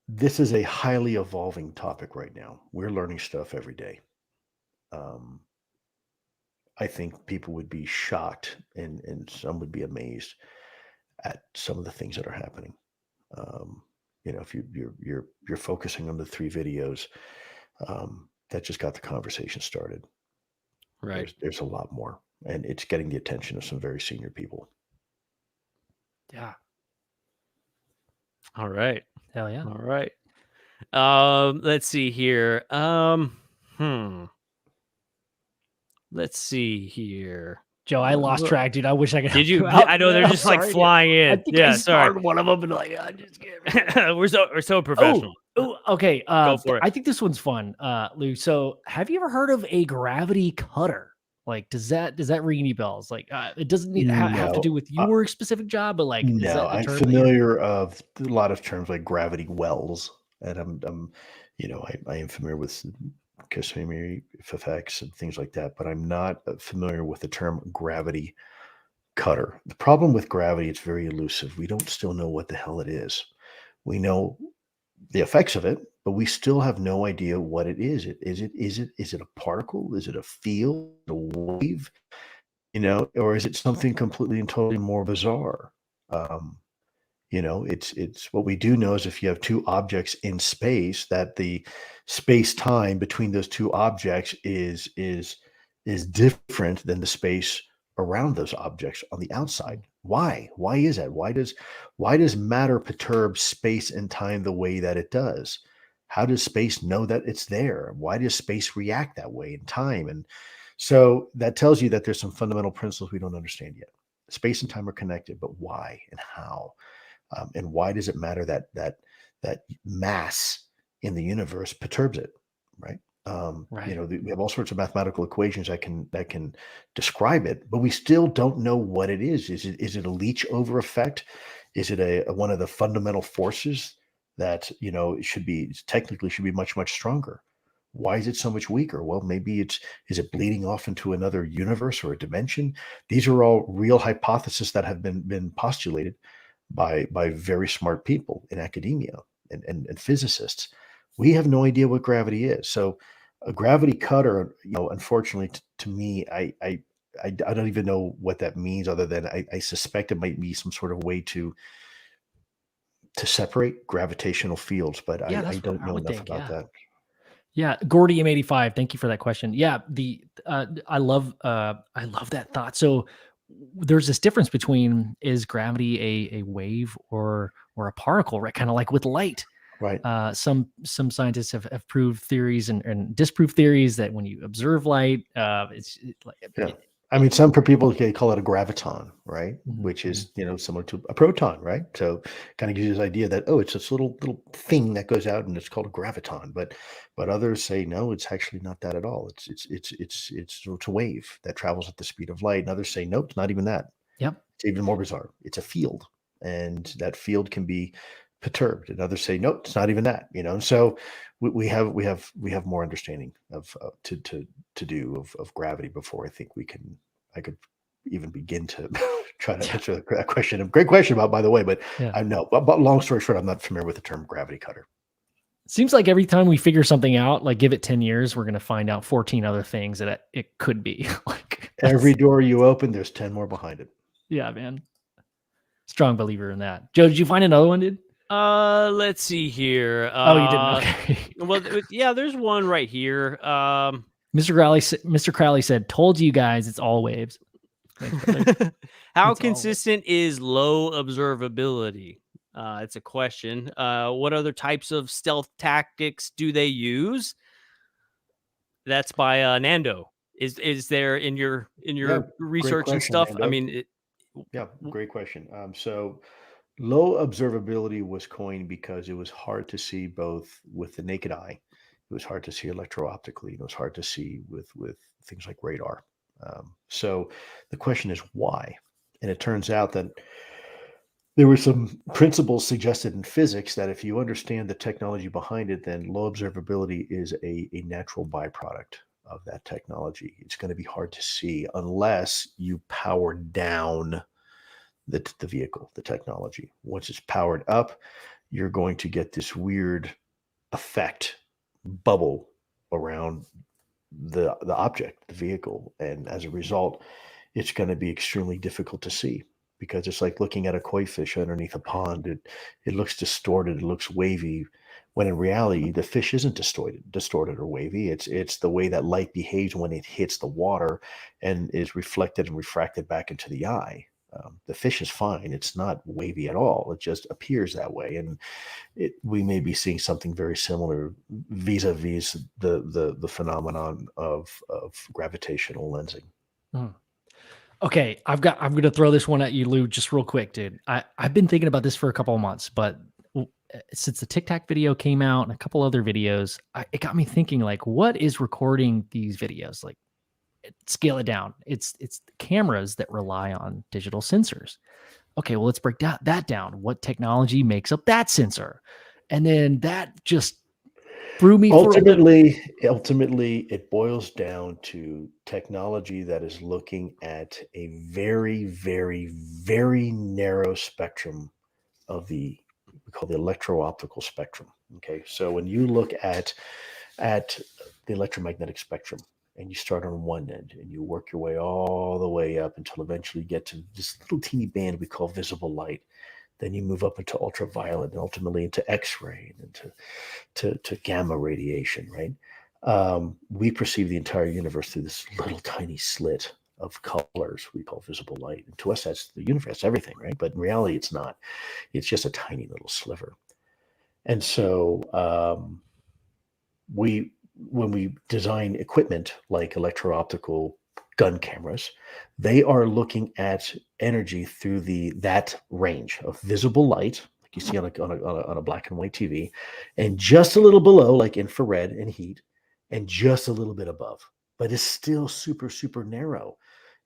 This is a highly evolving topic right now. We're learning stuff every day. I think people would be shocked and some would be amazed at some of the things that are happening. If you're focusing on the 3 videos that just got the conversation started, right? There's a lot more, and it's getting the attention of some very senior people. Yeah. All right. Hell yeah. All right. Let's see here. Let's see here. Joe, I lost track, dude. I wish I could. Did you? Out, I know they're just like flying in. I think I started one of them and like, I just can't. we're so professional. Oh, okay. Go for it. I think this one's fun, Lou. So, have you ever heard of a gravity cutter? Like, does that ring any bells? Like, it doesn't need have to do with your specific job, but like, no, I'm familiar of a lot of terms like gravity wells, and I'm I am familiar with Casimir effects and things like that, but I'm not familiar with the term gravity cutter. The problem with gravity, it's very elusive. We don't still know what the hell it is. We know the effects of it, but we still have no idea what it is. Is it a particle? Is it a field, a wave? Or is it something completely and totally more bizarre? It's what we do know is if you have 2 objects in space, that the space-time between those 2 objects is different than the space around those objects on the outside. Why? Why is that? Why does matter perturb space and time the way that it does? How does space know that it's there? Why does space react that way in time? And so that tells you that there's some fundamental principles we don't understand yet. Space and time are connected, but why and how? And why does it matter that mass in the universe perturbs it, right? Right. We have all sorts of mathematical equations that can describe it, but we still don't know what it is. Is it a leech over effect? Is it one of the fundamental forces that should be much stronger? Why is it so much weaker? Well, maybe is it bleeding off into another universe or a dimension? These are all real hypotheses that have been postulated by very smart people in academia and physicists. We have no idea what gravity is. So a gravity cutter, unfortunately to me, I don't even know what that means, other than I suspect it might be some sort of way to separate gravitational fields, but I don't know enough about that. Yeah, Gordy M85, thank you for that question. Yeah, I love that thought. So there's this difference between, is gravity a wave or a particle, right? Kind of like with light. Right. Some scientists have proved theories and disproved theories that when you observe light, some people call it a graviton, right? Mm-hmm. Which is similar to a proton, right? So kind of gives you this idea that it's this little thing that goes out and it's called a graviton, but others say no, it's actually not that at all. It's a wave that travels at the speed of light, and others say nope, it's not even that. Yep, it's even more bizarre. It's a field, and that field can be perturbed, and others say nope, it's not even that. And so we have more understanding of to do of gravity before I think I could even begin to try to answer that question. A great question by the way, but I know. But long story short, I'm not familiar with the term gravity cutter. Seems like every time we figure something out, like give it 10 years, we're going to find out 14 other things that it could be. Every door you open, there's 10 more behind it. Yeah, man. Strong believer in that. Joe, did you find another one, dude? Let's see here. Oh, you didn't. Okay. Well, yeah, there's one right here. Mr. Crowley said, "Told you guys, it's all waves." How It's consistent is low observability? It's a question. What other types of stealth tactics do they use? That's by Nando. Is there in your research and stuff? Nando. I mean, yeah, great question. So low observability was coined because it was hard to see both with the naked eye. It was hard to see electro-optically. It was hard to see with things like radar. So the question is why? And it turns out that there were some principles suggested in physics that if you understand the technology behind it, then low observability is a natural byproduct of that technology. It's going to be hard to see unless you power down the vehicle, the technology. Once it's powered up, you're going to get this weird effect, bubble around the object, the vehicle. And as a result, it's going to be extremely difficult to see because it's like looking at a koi fish underneath a pond. It looks distorted, it looks wavy, when in reality, the fish isn't distorted or wavy. It's the way that light behaves when it hits the water and is reflected and refracted back into the eye. The fish is fine. It's not wavy at all. It just appears that way. And we may be seeing something very similar vis-a-vis the phenomenon of gravitational lensing. Okay, I'm going to throw this one at you, Lou, just real quick, dude. I've been thinking about this for a couple of months, but since the Tic Tac video came out and a couple other videos, it got me thinking, like, what is recording these videos? Like, scale it down. It's the cameras that rely on digital sensors. Okay, well, let's break that down. What technology makes up that sensor? And then that just threw me ultimately, it boils down to technology that is looking at a very, very, very narrow spectrum of we call the electro-optical spectrum. Okay, so when you look at the electromagnetic spectrum, and you start on one end and you work your way all the way up until eventually you get to this little teeny band we call visible light. Then you move up into ultraviolet and ultimately into X-ray and to gamma radiation, right? We perceive the entire universe through this little tiny slit of colors we call visible light. And to us, that's the universe, everything, right? But in reality, it's not. It's just a tiny little sliver. And so when we design equipment like electro-optical gun cameras, they are looking at energy through that range of visible light, like you see on a black and white TV, and just a little below, like infrared and heat, and just a little bit above, but it's still super, super narrow.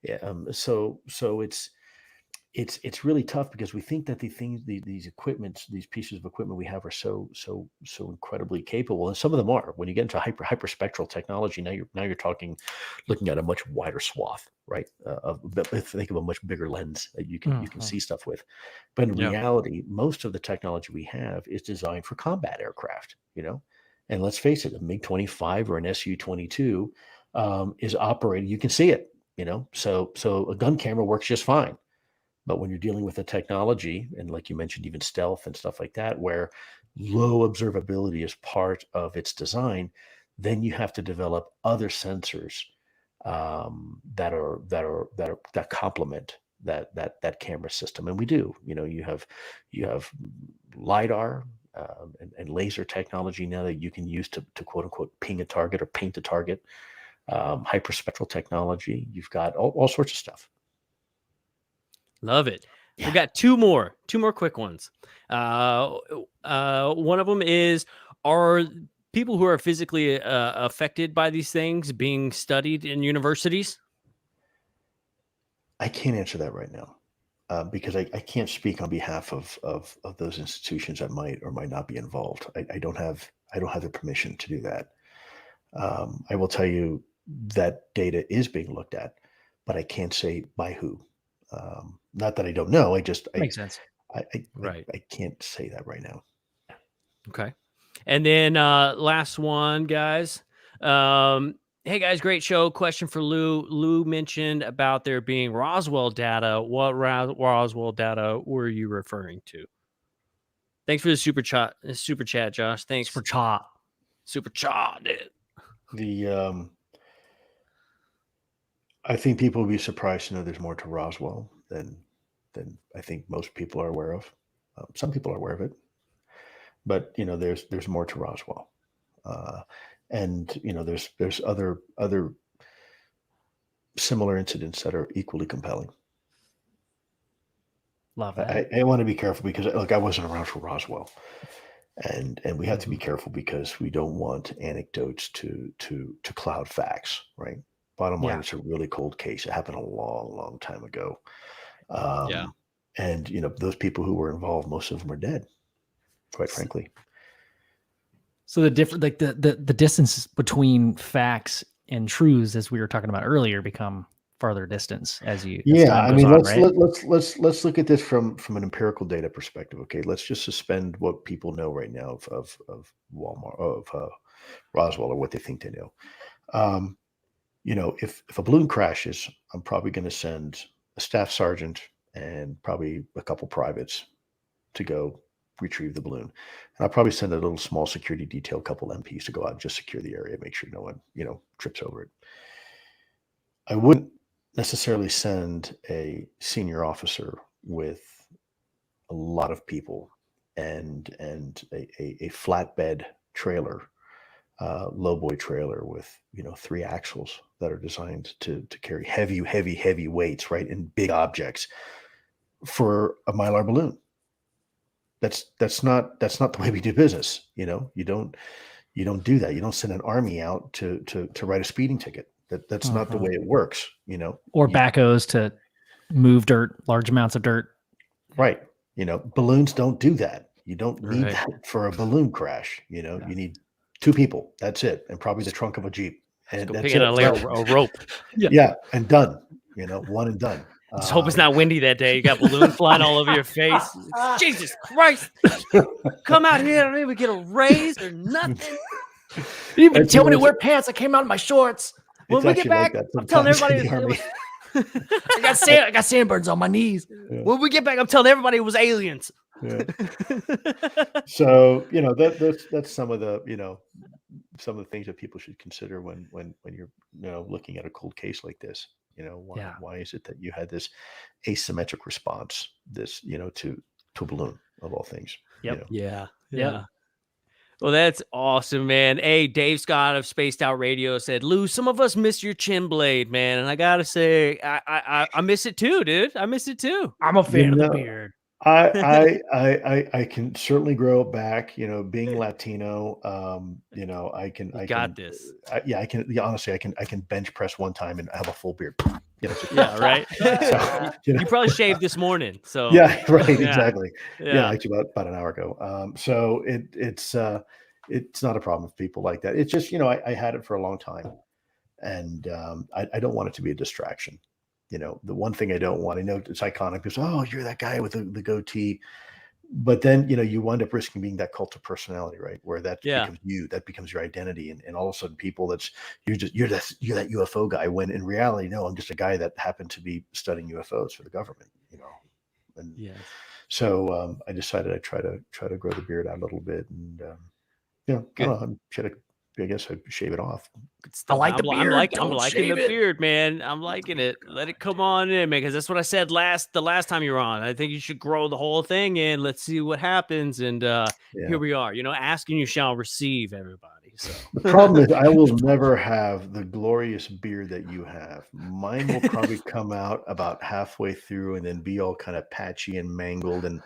Yeah, so it's really tough because we think that these equipments, these pieces of equipment we have are so incredibly capable, and some of them are. When you get into hyperspectral technology, now you're talking, looking at a much wider swath, right? Think of a much bigger lens that you can see stuff with. But in reality, most of the technology we have is designed for combat aircraft, And let's face it, a MiG-25 or an Su-22 is operating. You can see it, So a gun camera works just fine. But when you're dealing with a technology, and like you mentioned, even stealth and stuff like that, where low observability is part of its design, then you have to develop other sensors that complement that camera system. And we do. You have LiDAR and laser technology now that you can use to quote unquote ping a target or paint a target. Hyperspectral technology. You've got all sorts of stuff. Love it. Yeah. We got two more quick ones. One of them is, are people who are physically affected by these things being studied in universities? I can't answer that right now because I can't speak on behalf of those institutions that might or might not be involved. I don't have the permission to do that. I will tell you that data is being looked at, but I can't say by who. Not that I don't know. Makes sense. I can't say that right now. Okay. And then last one, guys. Hey guys, great show. Question for Lou. Lou mentioned about there being Roswell data. What Roswell data were you referring to? Thanks for the super chat, Josh. Thanks for chat. Super chat, dude. I think people will be surprised to know there's more to Roswell than I think most people are aware of. Some people are aware of it, but there's more to Roswell, and there's other similar incidents that are equally compelling. Love that. I want to be careful because I wasn't around for Roswell, and we have to be careful because we don't want anecdotes to cloud facts, right? Bottom line, it's a really cold case. It happened a long, long time ago. And those people who were involved, most of them are dead, quite frankly. So the different, like the distance between facts and truths, as we were talking about earlier, become farther distance as you. I mean, let's look at this from an empirical data perspective. Okay, let's just suspend what people know right now of Walmart, of Roswell, or what they think they know. If a balloon crashes, I'm probably going to send a staff sergeant and probably a couple privates to go retrieve the balloon. And I'll probably send a little small security detail, a couple MPs to go out and just secure the area, make sure no one, trips over it. I wouldn't necessarily send a senior officer with a lot of people and a flatbed trailer, lowboy trailer with 3 axles that are designed to carry heavy weights, right, and big objects for a Mylar balloon. That's not the way we do business. You don't do that. You don't send an army out to write a speeding ticket. That's not the way it works. Or backhoes to move dirt, large amounts of dirt. Right. Balloons don't do that. You don't need that for a balloon crash. You need 2 people. That's it, and probably the trunk of a Jeep. And that's it. A rope. Yeah, and done. One and done. Just hope it's not windy that day. You got balloon flying all over your face. Jesus Christ! Come out here! I don't even get a raise or nothing. You didn't even tell me to wear pants. I came out in my shorts. When we get back, I'm telling everybody. I got sandburns on my knees. Yeah. When we get back, I'm telling everybody it was aliens. Yeah. So that's some of the some of the things that people should consider when you're looking at a cold case like this. Why is it that you had this asymmetric response, this to a balloon of all things? Yep. Yeah. Well, that's awesome, man. Hey, Dave Scott of Spaced Out Radio said, Lou, some of us miss your chin blade, man. And I gotta say, I miss it too, dude. I miss it too. I'm a fan of the beard. I can certainly grow it back. Being Latino, I can. This. I can. Honestly, I can bench press one time and have a full beard. Yeah, right. So, you probably shaved this morning, so yeah, right, exactly. Yeah, actually about an hour ago. So it's not a problem with people like that. It's just I had it for a long time, and I don't want it to be a distraction. The one thing I don't want, I know it's iconic because, oh, you're that guy with the goatee. But then, you wind up risking being that cult of personality, right? Where that becomes you, that becomes your identity. And all of a sudden you're that UFO guy, when in reality, no, I'm just a guy that happened to be studying UFOs for the government, And so I decided I'd try to grow the beard out a little bit. And, I guess I'd shave it off. I like the beard. I'm liking the beard, man. I'm liking it. Let it come on in, man, because that's what I said the last time you were on. I think you should grow the whole thing in. Let's see what happens. And here we are. Asking you shall receive, everybody. So the problem is I will never have the glorious beard that you have. Mine will probably come out about halfway through and then be all kind of patchy and mangled and.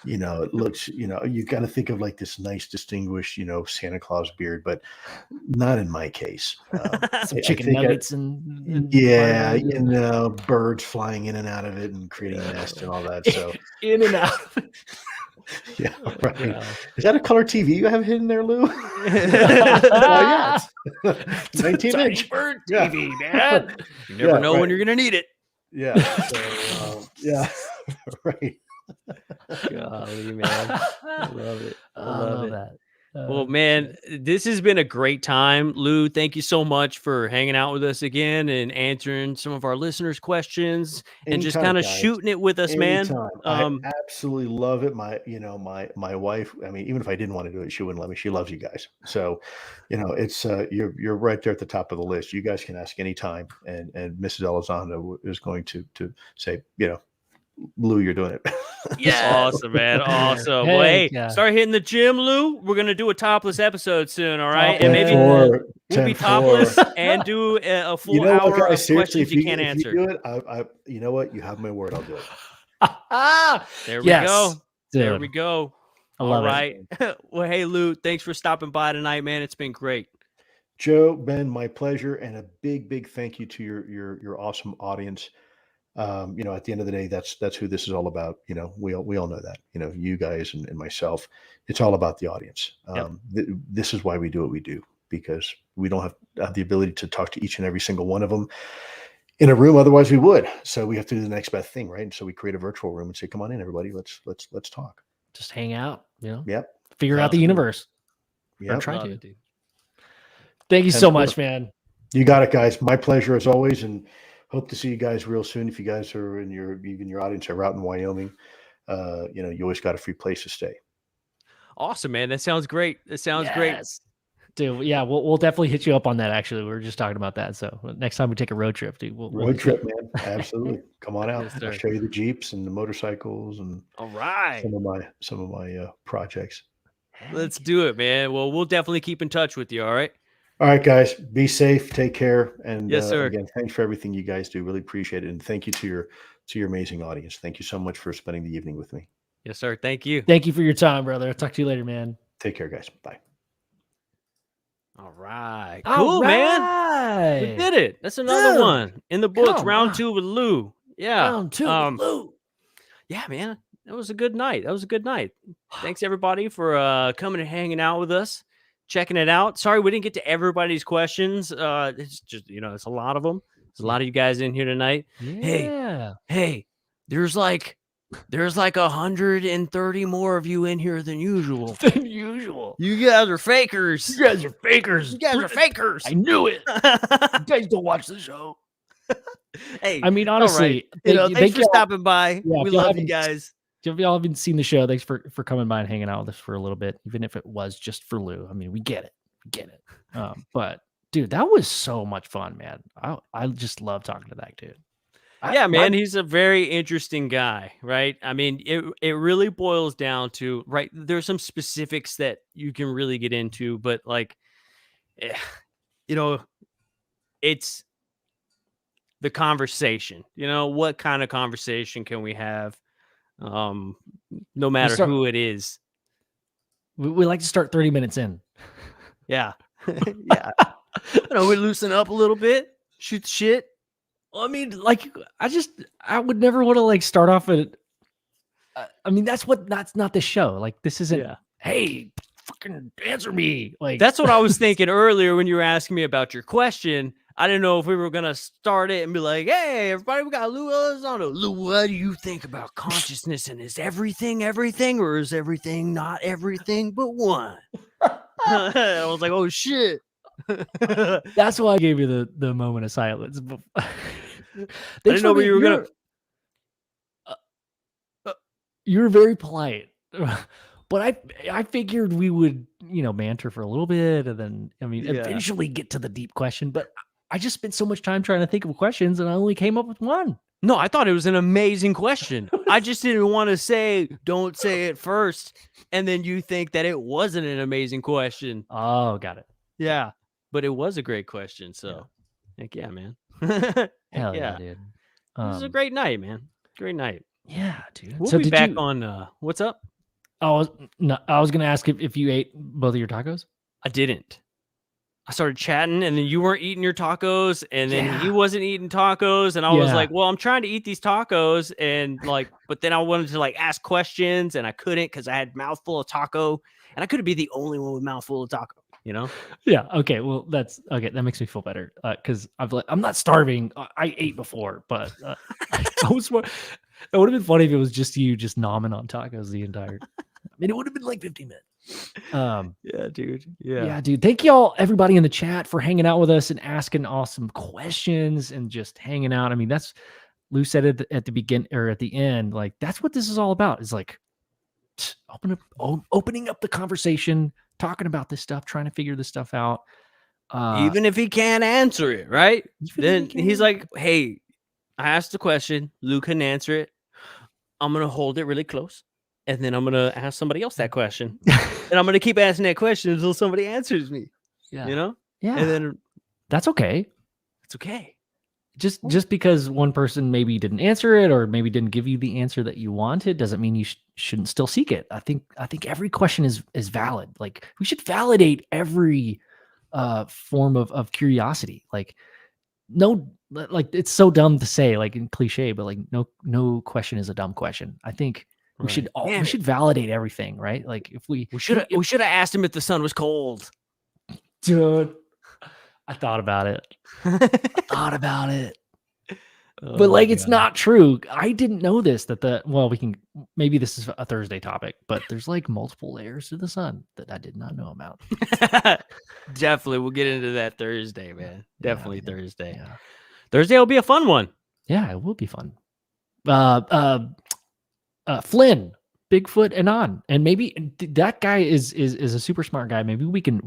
It looks, you got to think of like this nice, distinguished, Santa Claus beard, but not in my case. Some chicken nuggets and birds flying in and out of it and creating nests and all that. So in and out. Yeah, right. Yeah. Is that a color TV you have hidden there, Lou? Yeah, 19-inch bird TV, man. You never know when you're gonna need it. Yeah. So, right. Golly, man. I love it. I love that. Well, man, this has been a great time. Lou, thank you so much for hanging out with us again and answering some of our listeners' questions and just kind of shooting it with us, man. I absolutely love it. My wife, I mean, even if I didn't want to do it, she wouldn't let me. She loves you guys. So, it's you're right there at the top of the list. You guys can ask anytime. And Mrs. Elizondo is going to say, Lou, you're doing it. Yeah. Awesome, man. Awesome. Well, hey, start hitting the gym, Lou. We're going to do a topless episode soon. All right. And maybe we'll be topless and do a full hour of questions you can't answer. If you do it, you know what? You have my word. I'll do it. There we go. Dude. There we go. All right. Well, hey, Lou, thanks for stopping by tonight, man. It's been great. Joe, Ben, my pleasure. And a big thank you to your awesome audience. At the end of the day, that's who this is all about. We all know that, you guys and myself, it's all about the audience. This is why we do what we do, because we don't have the ability to talk to each and every single one of them in a room. Otherwise we would. So we have to do the next best thing. Right. And so we create a virtual room and say, come on in, everybody, let's talk. Just hang out, Yep. Figure out the universe. Yeah. Try to. Thank you so much, man. You got it, guys. My pleasure as always. And hope to see you guys real soon. If you guys are even your audience are out in Wyoming, you always got a free place to stay. Awesome, man. That sounds great. That sounds great. Dude, yeah, we'll definitely hit you up on that. Actually, we were just talking about that. So next time we take a road trip, dude, road trip, man. Absolutely. Come on out. I'll show you the Jeeps and the motorcycles and all right. Some of my projects. Let's do it, man. Well, we'll definitely keep in touch with you. All right. All right, guys, be safe, take care. And yes, sir. Again, thanks for everything you guys do. Really appreciate it. And thank you to your amazing audience. Thank you so much for spending the evening with me. Yes, sir. Thank you. Thank you for your time, brother. I'll talk to you later, man. Take care, guys. Bye. All right. Cool, man. We did it. That's another one in the books. Round 2 with Lou. Yeah. Round 2 with Lou. Yeah, man. That was a good night. Thanks, everybody, for coming and hanging out with us. Checking it out. Sorry we didn't get to everybody's questions. It's just, it's a lot of them. There's a lot of you guys in here tonight. Yeah. Hey, there's like 130 more of you in here than usual. You guys are fakers. I knew it. You guys don't watch the show. Hey, I mean, honestly, thanks for stopping by. We love you guys. If y'all haven't seen the show, thanks for coming by and hanging out with us for a little bit, even if it was just for Lou. I mean, we get it. But dude, that was so much fun, man. I just love talking to that dude. Man, he's a very interesting guy, right? I mean, it really boils down to, right, there's some specifics that you can really get into, but like, it's the conversation. What kind of conversation can we have? No matter who it is. We like to start 30 minutes in. Yeah. Yeah. We loosen up a little bit, shoot the shit. I mean, like, I would never want to like start off at, I mean, that's not the show. Like, this isn't, hey, fucking answer me. Like, that's what I was thinking earlier when you were asking me about your question. I didn't know if we were going to start it and be like, hey, everybody, we got Lue Elizondo. Lou, what do you think about consciousness? And is everything, or is everything not everything but one? I was like, oh, shit. That's why I gave you the moment of silence. I didn't know you were going to. You were very polite. But I figured we would, banter for a little bit and then, eventually get to the deep question. But I just spent so much time trying to think of questions and I only came up with one. No, I thought it was an amazing question. I just didn't want to don't say it first. And then you think that it wasn't an amazing question. Oh, got it. Yeah. But it was a great question. So, heck yeah, man. Hell yeah, dude. It was a great night, man. Great night. Yeah, dude. We'll be back on, what's up? I was going to ask if you ate both of your tacos. I didn't. I started chatting and then you weren't eating your tacos and then he wasn't eating tacos. And I was like, well, I'm trying to eat these tacos. And like, but then I wanted to like ask questions and I couldn't because I had mouthful of taco and I couldn't be the only one with mouthful of taco, Yeah. Okay. Well, that's okay. That makes me feel better. Cause I'm not starving. I ate before, but it would have been funny if it was just you just nomming on tacos the entire, it would have been like 15 minutes. Yeah, dude. Yeah, dude. Thank y'all, everybody in the chat, for hanging out with us and asking awesome questions and just hanging out. I mean, that's Lou said it at the begin or at the end. Like, that's what this is all about. Is like opening up the conversation, talking about this stuff, trying to figure this stuff out. Even if he can't answer it, right? Then he's like, it. hey, I asked the question. Lou couldn't answer it. I'm going to hold it really close. And then I'm going to ask somebody else that question. And I'm going to keep asking that question until somebody answers me. Yeah. You know? Yeah. And then that's okay. It's okay. Just because one person maybe didn't answer it or maybe didn't give you the answer that you wanted doesn't mean you shouldn't still seek it. I think every question is valid. Like, we should validate every form of curiosity. Like, like, it's so dumb to say, like, in cliche, but like no question is a dumb question. I think we should validate everything, right? Like, if we should have asked him if the sun was cold. Dude, I thought about it. But like, it's not true. I didn't know this, maybe this is a Thursday topic, but there's like multiple layers to the sun that I did not know about. Definitely. We'll get into that Thursday, man. Definitely Thursday. Yeah. Thursday will be a fun one. Yeah, it will be fun. Flynn, Bigfoot, and maybe that guy is a super smart guy. Maybe we can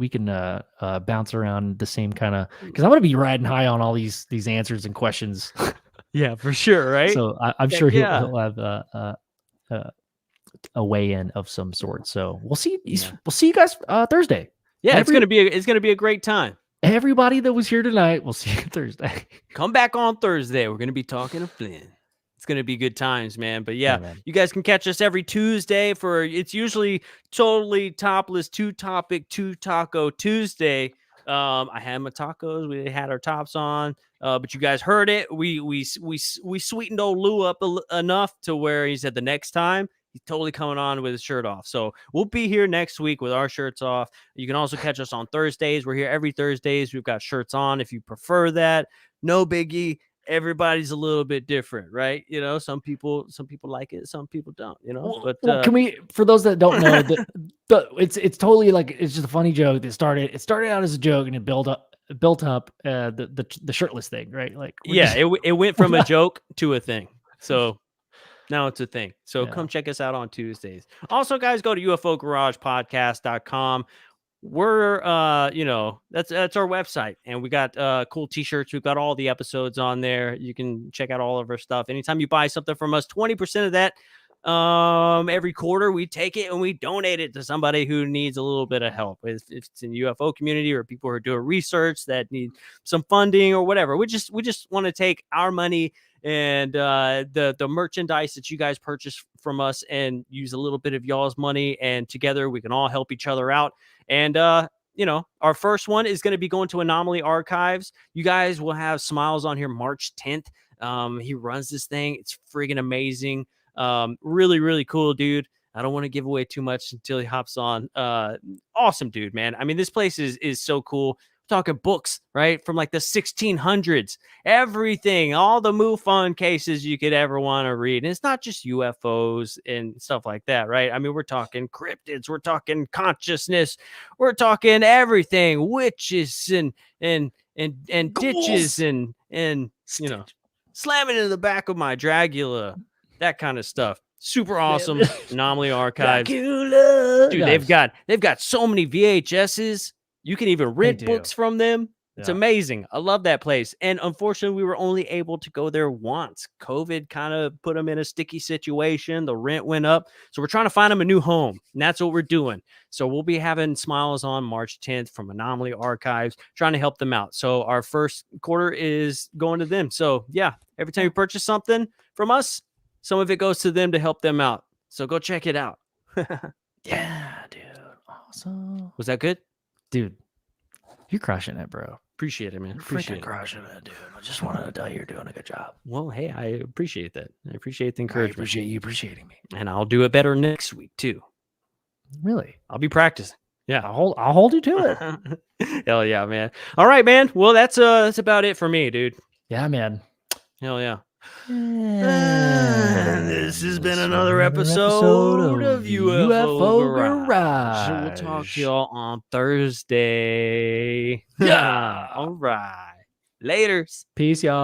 bounce around the same kind of, because I'm gonna be riding high on all these answers and questions. Yeah, for sure, right? So I'm sure he'll have a weigh-in of some sort. So we'll see. We'll see you guys Thursday. Yeah, it's gonna be a great time. Everybody that was here tonight, we'll see you Thursday. Come back on Thursday. We're gonna be talking to Flynn. It's going to be good times, man. But yeah, you guys can catch us every Tuesday it's usually totally topless, 2-topic, 2-taco Tuesday. I had my tacos. We had our tops on, but you guys heard it. We sweetened old Lou up enough to where he said the next time he's totally coming on with his shirt off. So we'll be here next week with our shirts off. You can also catch us on Thursdays. We're here every Thursdays. We've got shirts on if you prefer that. No biggie. Everybody's a little bit different, right? You know, some people like it, some people don't, you know. But can we, for those that don't know, it's totally like, it's just a funny joke that started out as a joke and it built up the shirtless thing, right? Like, it went from a joke to a thing. So now it's a thing. So come check us out on Tuesdays. Also, guys, go to UFOGaragePodcast.com. We're that's our website, and we got cool t-shirts. We've got all the episodes on there. You can check out all of our stuff. Anytime you buy something from us, 20% of that every quarter we take it and we donate it to somebody who needs a little bit of help. If it's in the UFO community or people who are doing research that need some funding or whatever, we just want to take our money and the merchandise that you guys purchase from us and use a little bit of y'all's money, and together we can all help each other out. And our first one is going to be going to Anomaly Archives. You guys will have Smiles on here March 10th. He runs this thing. It's friggin' amazing. Really, really cool dude. I don't want to give away too much until he hops on. Awesome dude, man. I mean, this place is so cool. Talking books, right? From like the 1600s, everything, all the MUFON cases you could ever want to read. And it's not just UFOs and stuff like that, right? I mean, we're talking cryptids, we're talking consciousness, we're talking everything, witches and ditches and slamming in the back of my Dragula, that kind of stuff. Super awesome. Anomaly Archives. Dracula. Dude, they've got so many VHSs. You can even rent books from them. It's amazing. I love that place. And unfortunately, we were only able to go there once. COVID kind of put them in a sticky situation. The rent went up. So we're trying to find them a new home. And that's what we're doing. So we'll be having Smiles on March 10th from Anomaly Archives, trying to help them out. So our first quarter is going to them. So yeah, every time you purchase something from us, some of it goes to them to help them out. So go check it out. Yeah, dude. Awesome. Was that good? Dude, you're crushing it, bro. Appreciate it, man. Appreciate it. Crushing it, dude. I just wanted to tell you you're doing a good job. Well, hey, I appreciate that. I appreciate the encouragement. I appreciate you appreciating me. And I'll do it better next week, too. Really? I'll be practicing. Yeah. I'll hold you to it. Hell yeah, man. All right, man. Well, that's about it for me, dude. Yeah, man. Hell yeah. And this has been another episode of UFO Garage. We'll talk to y'all on Thursday. Yeah. All right. Laters. Peace, y'all.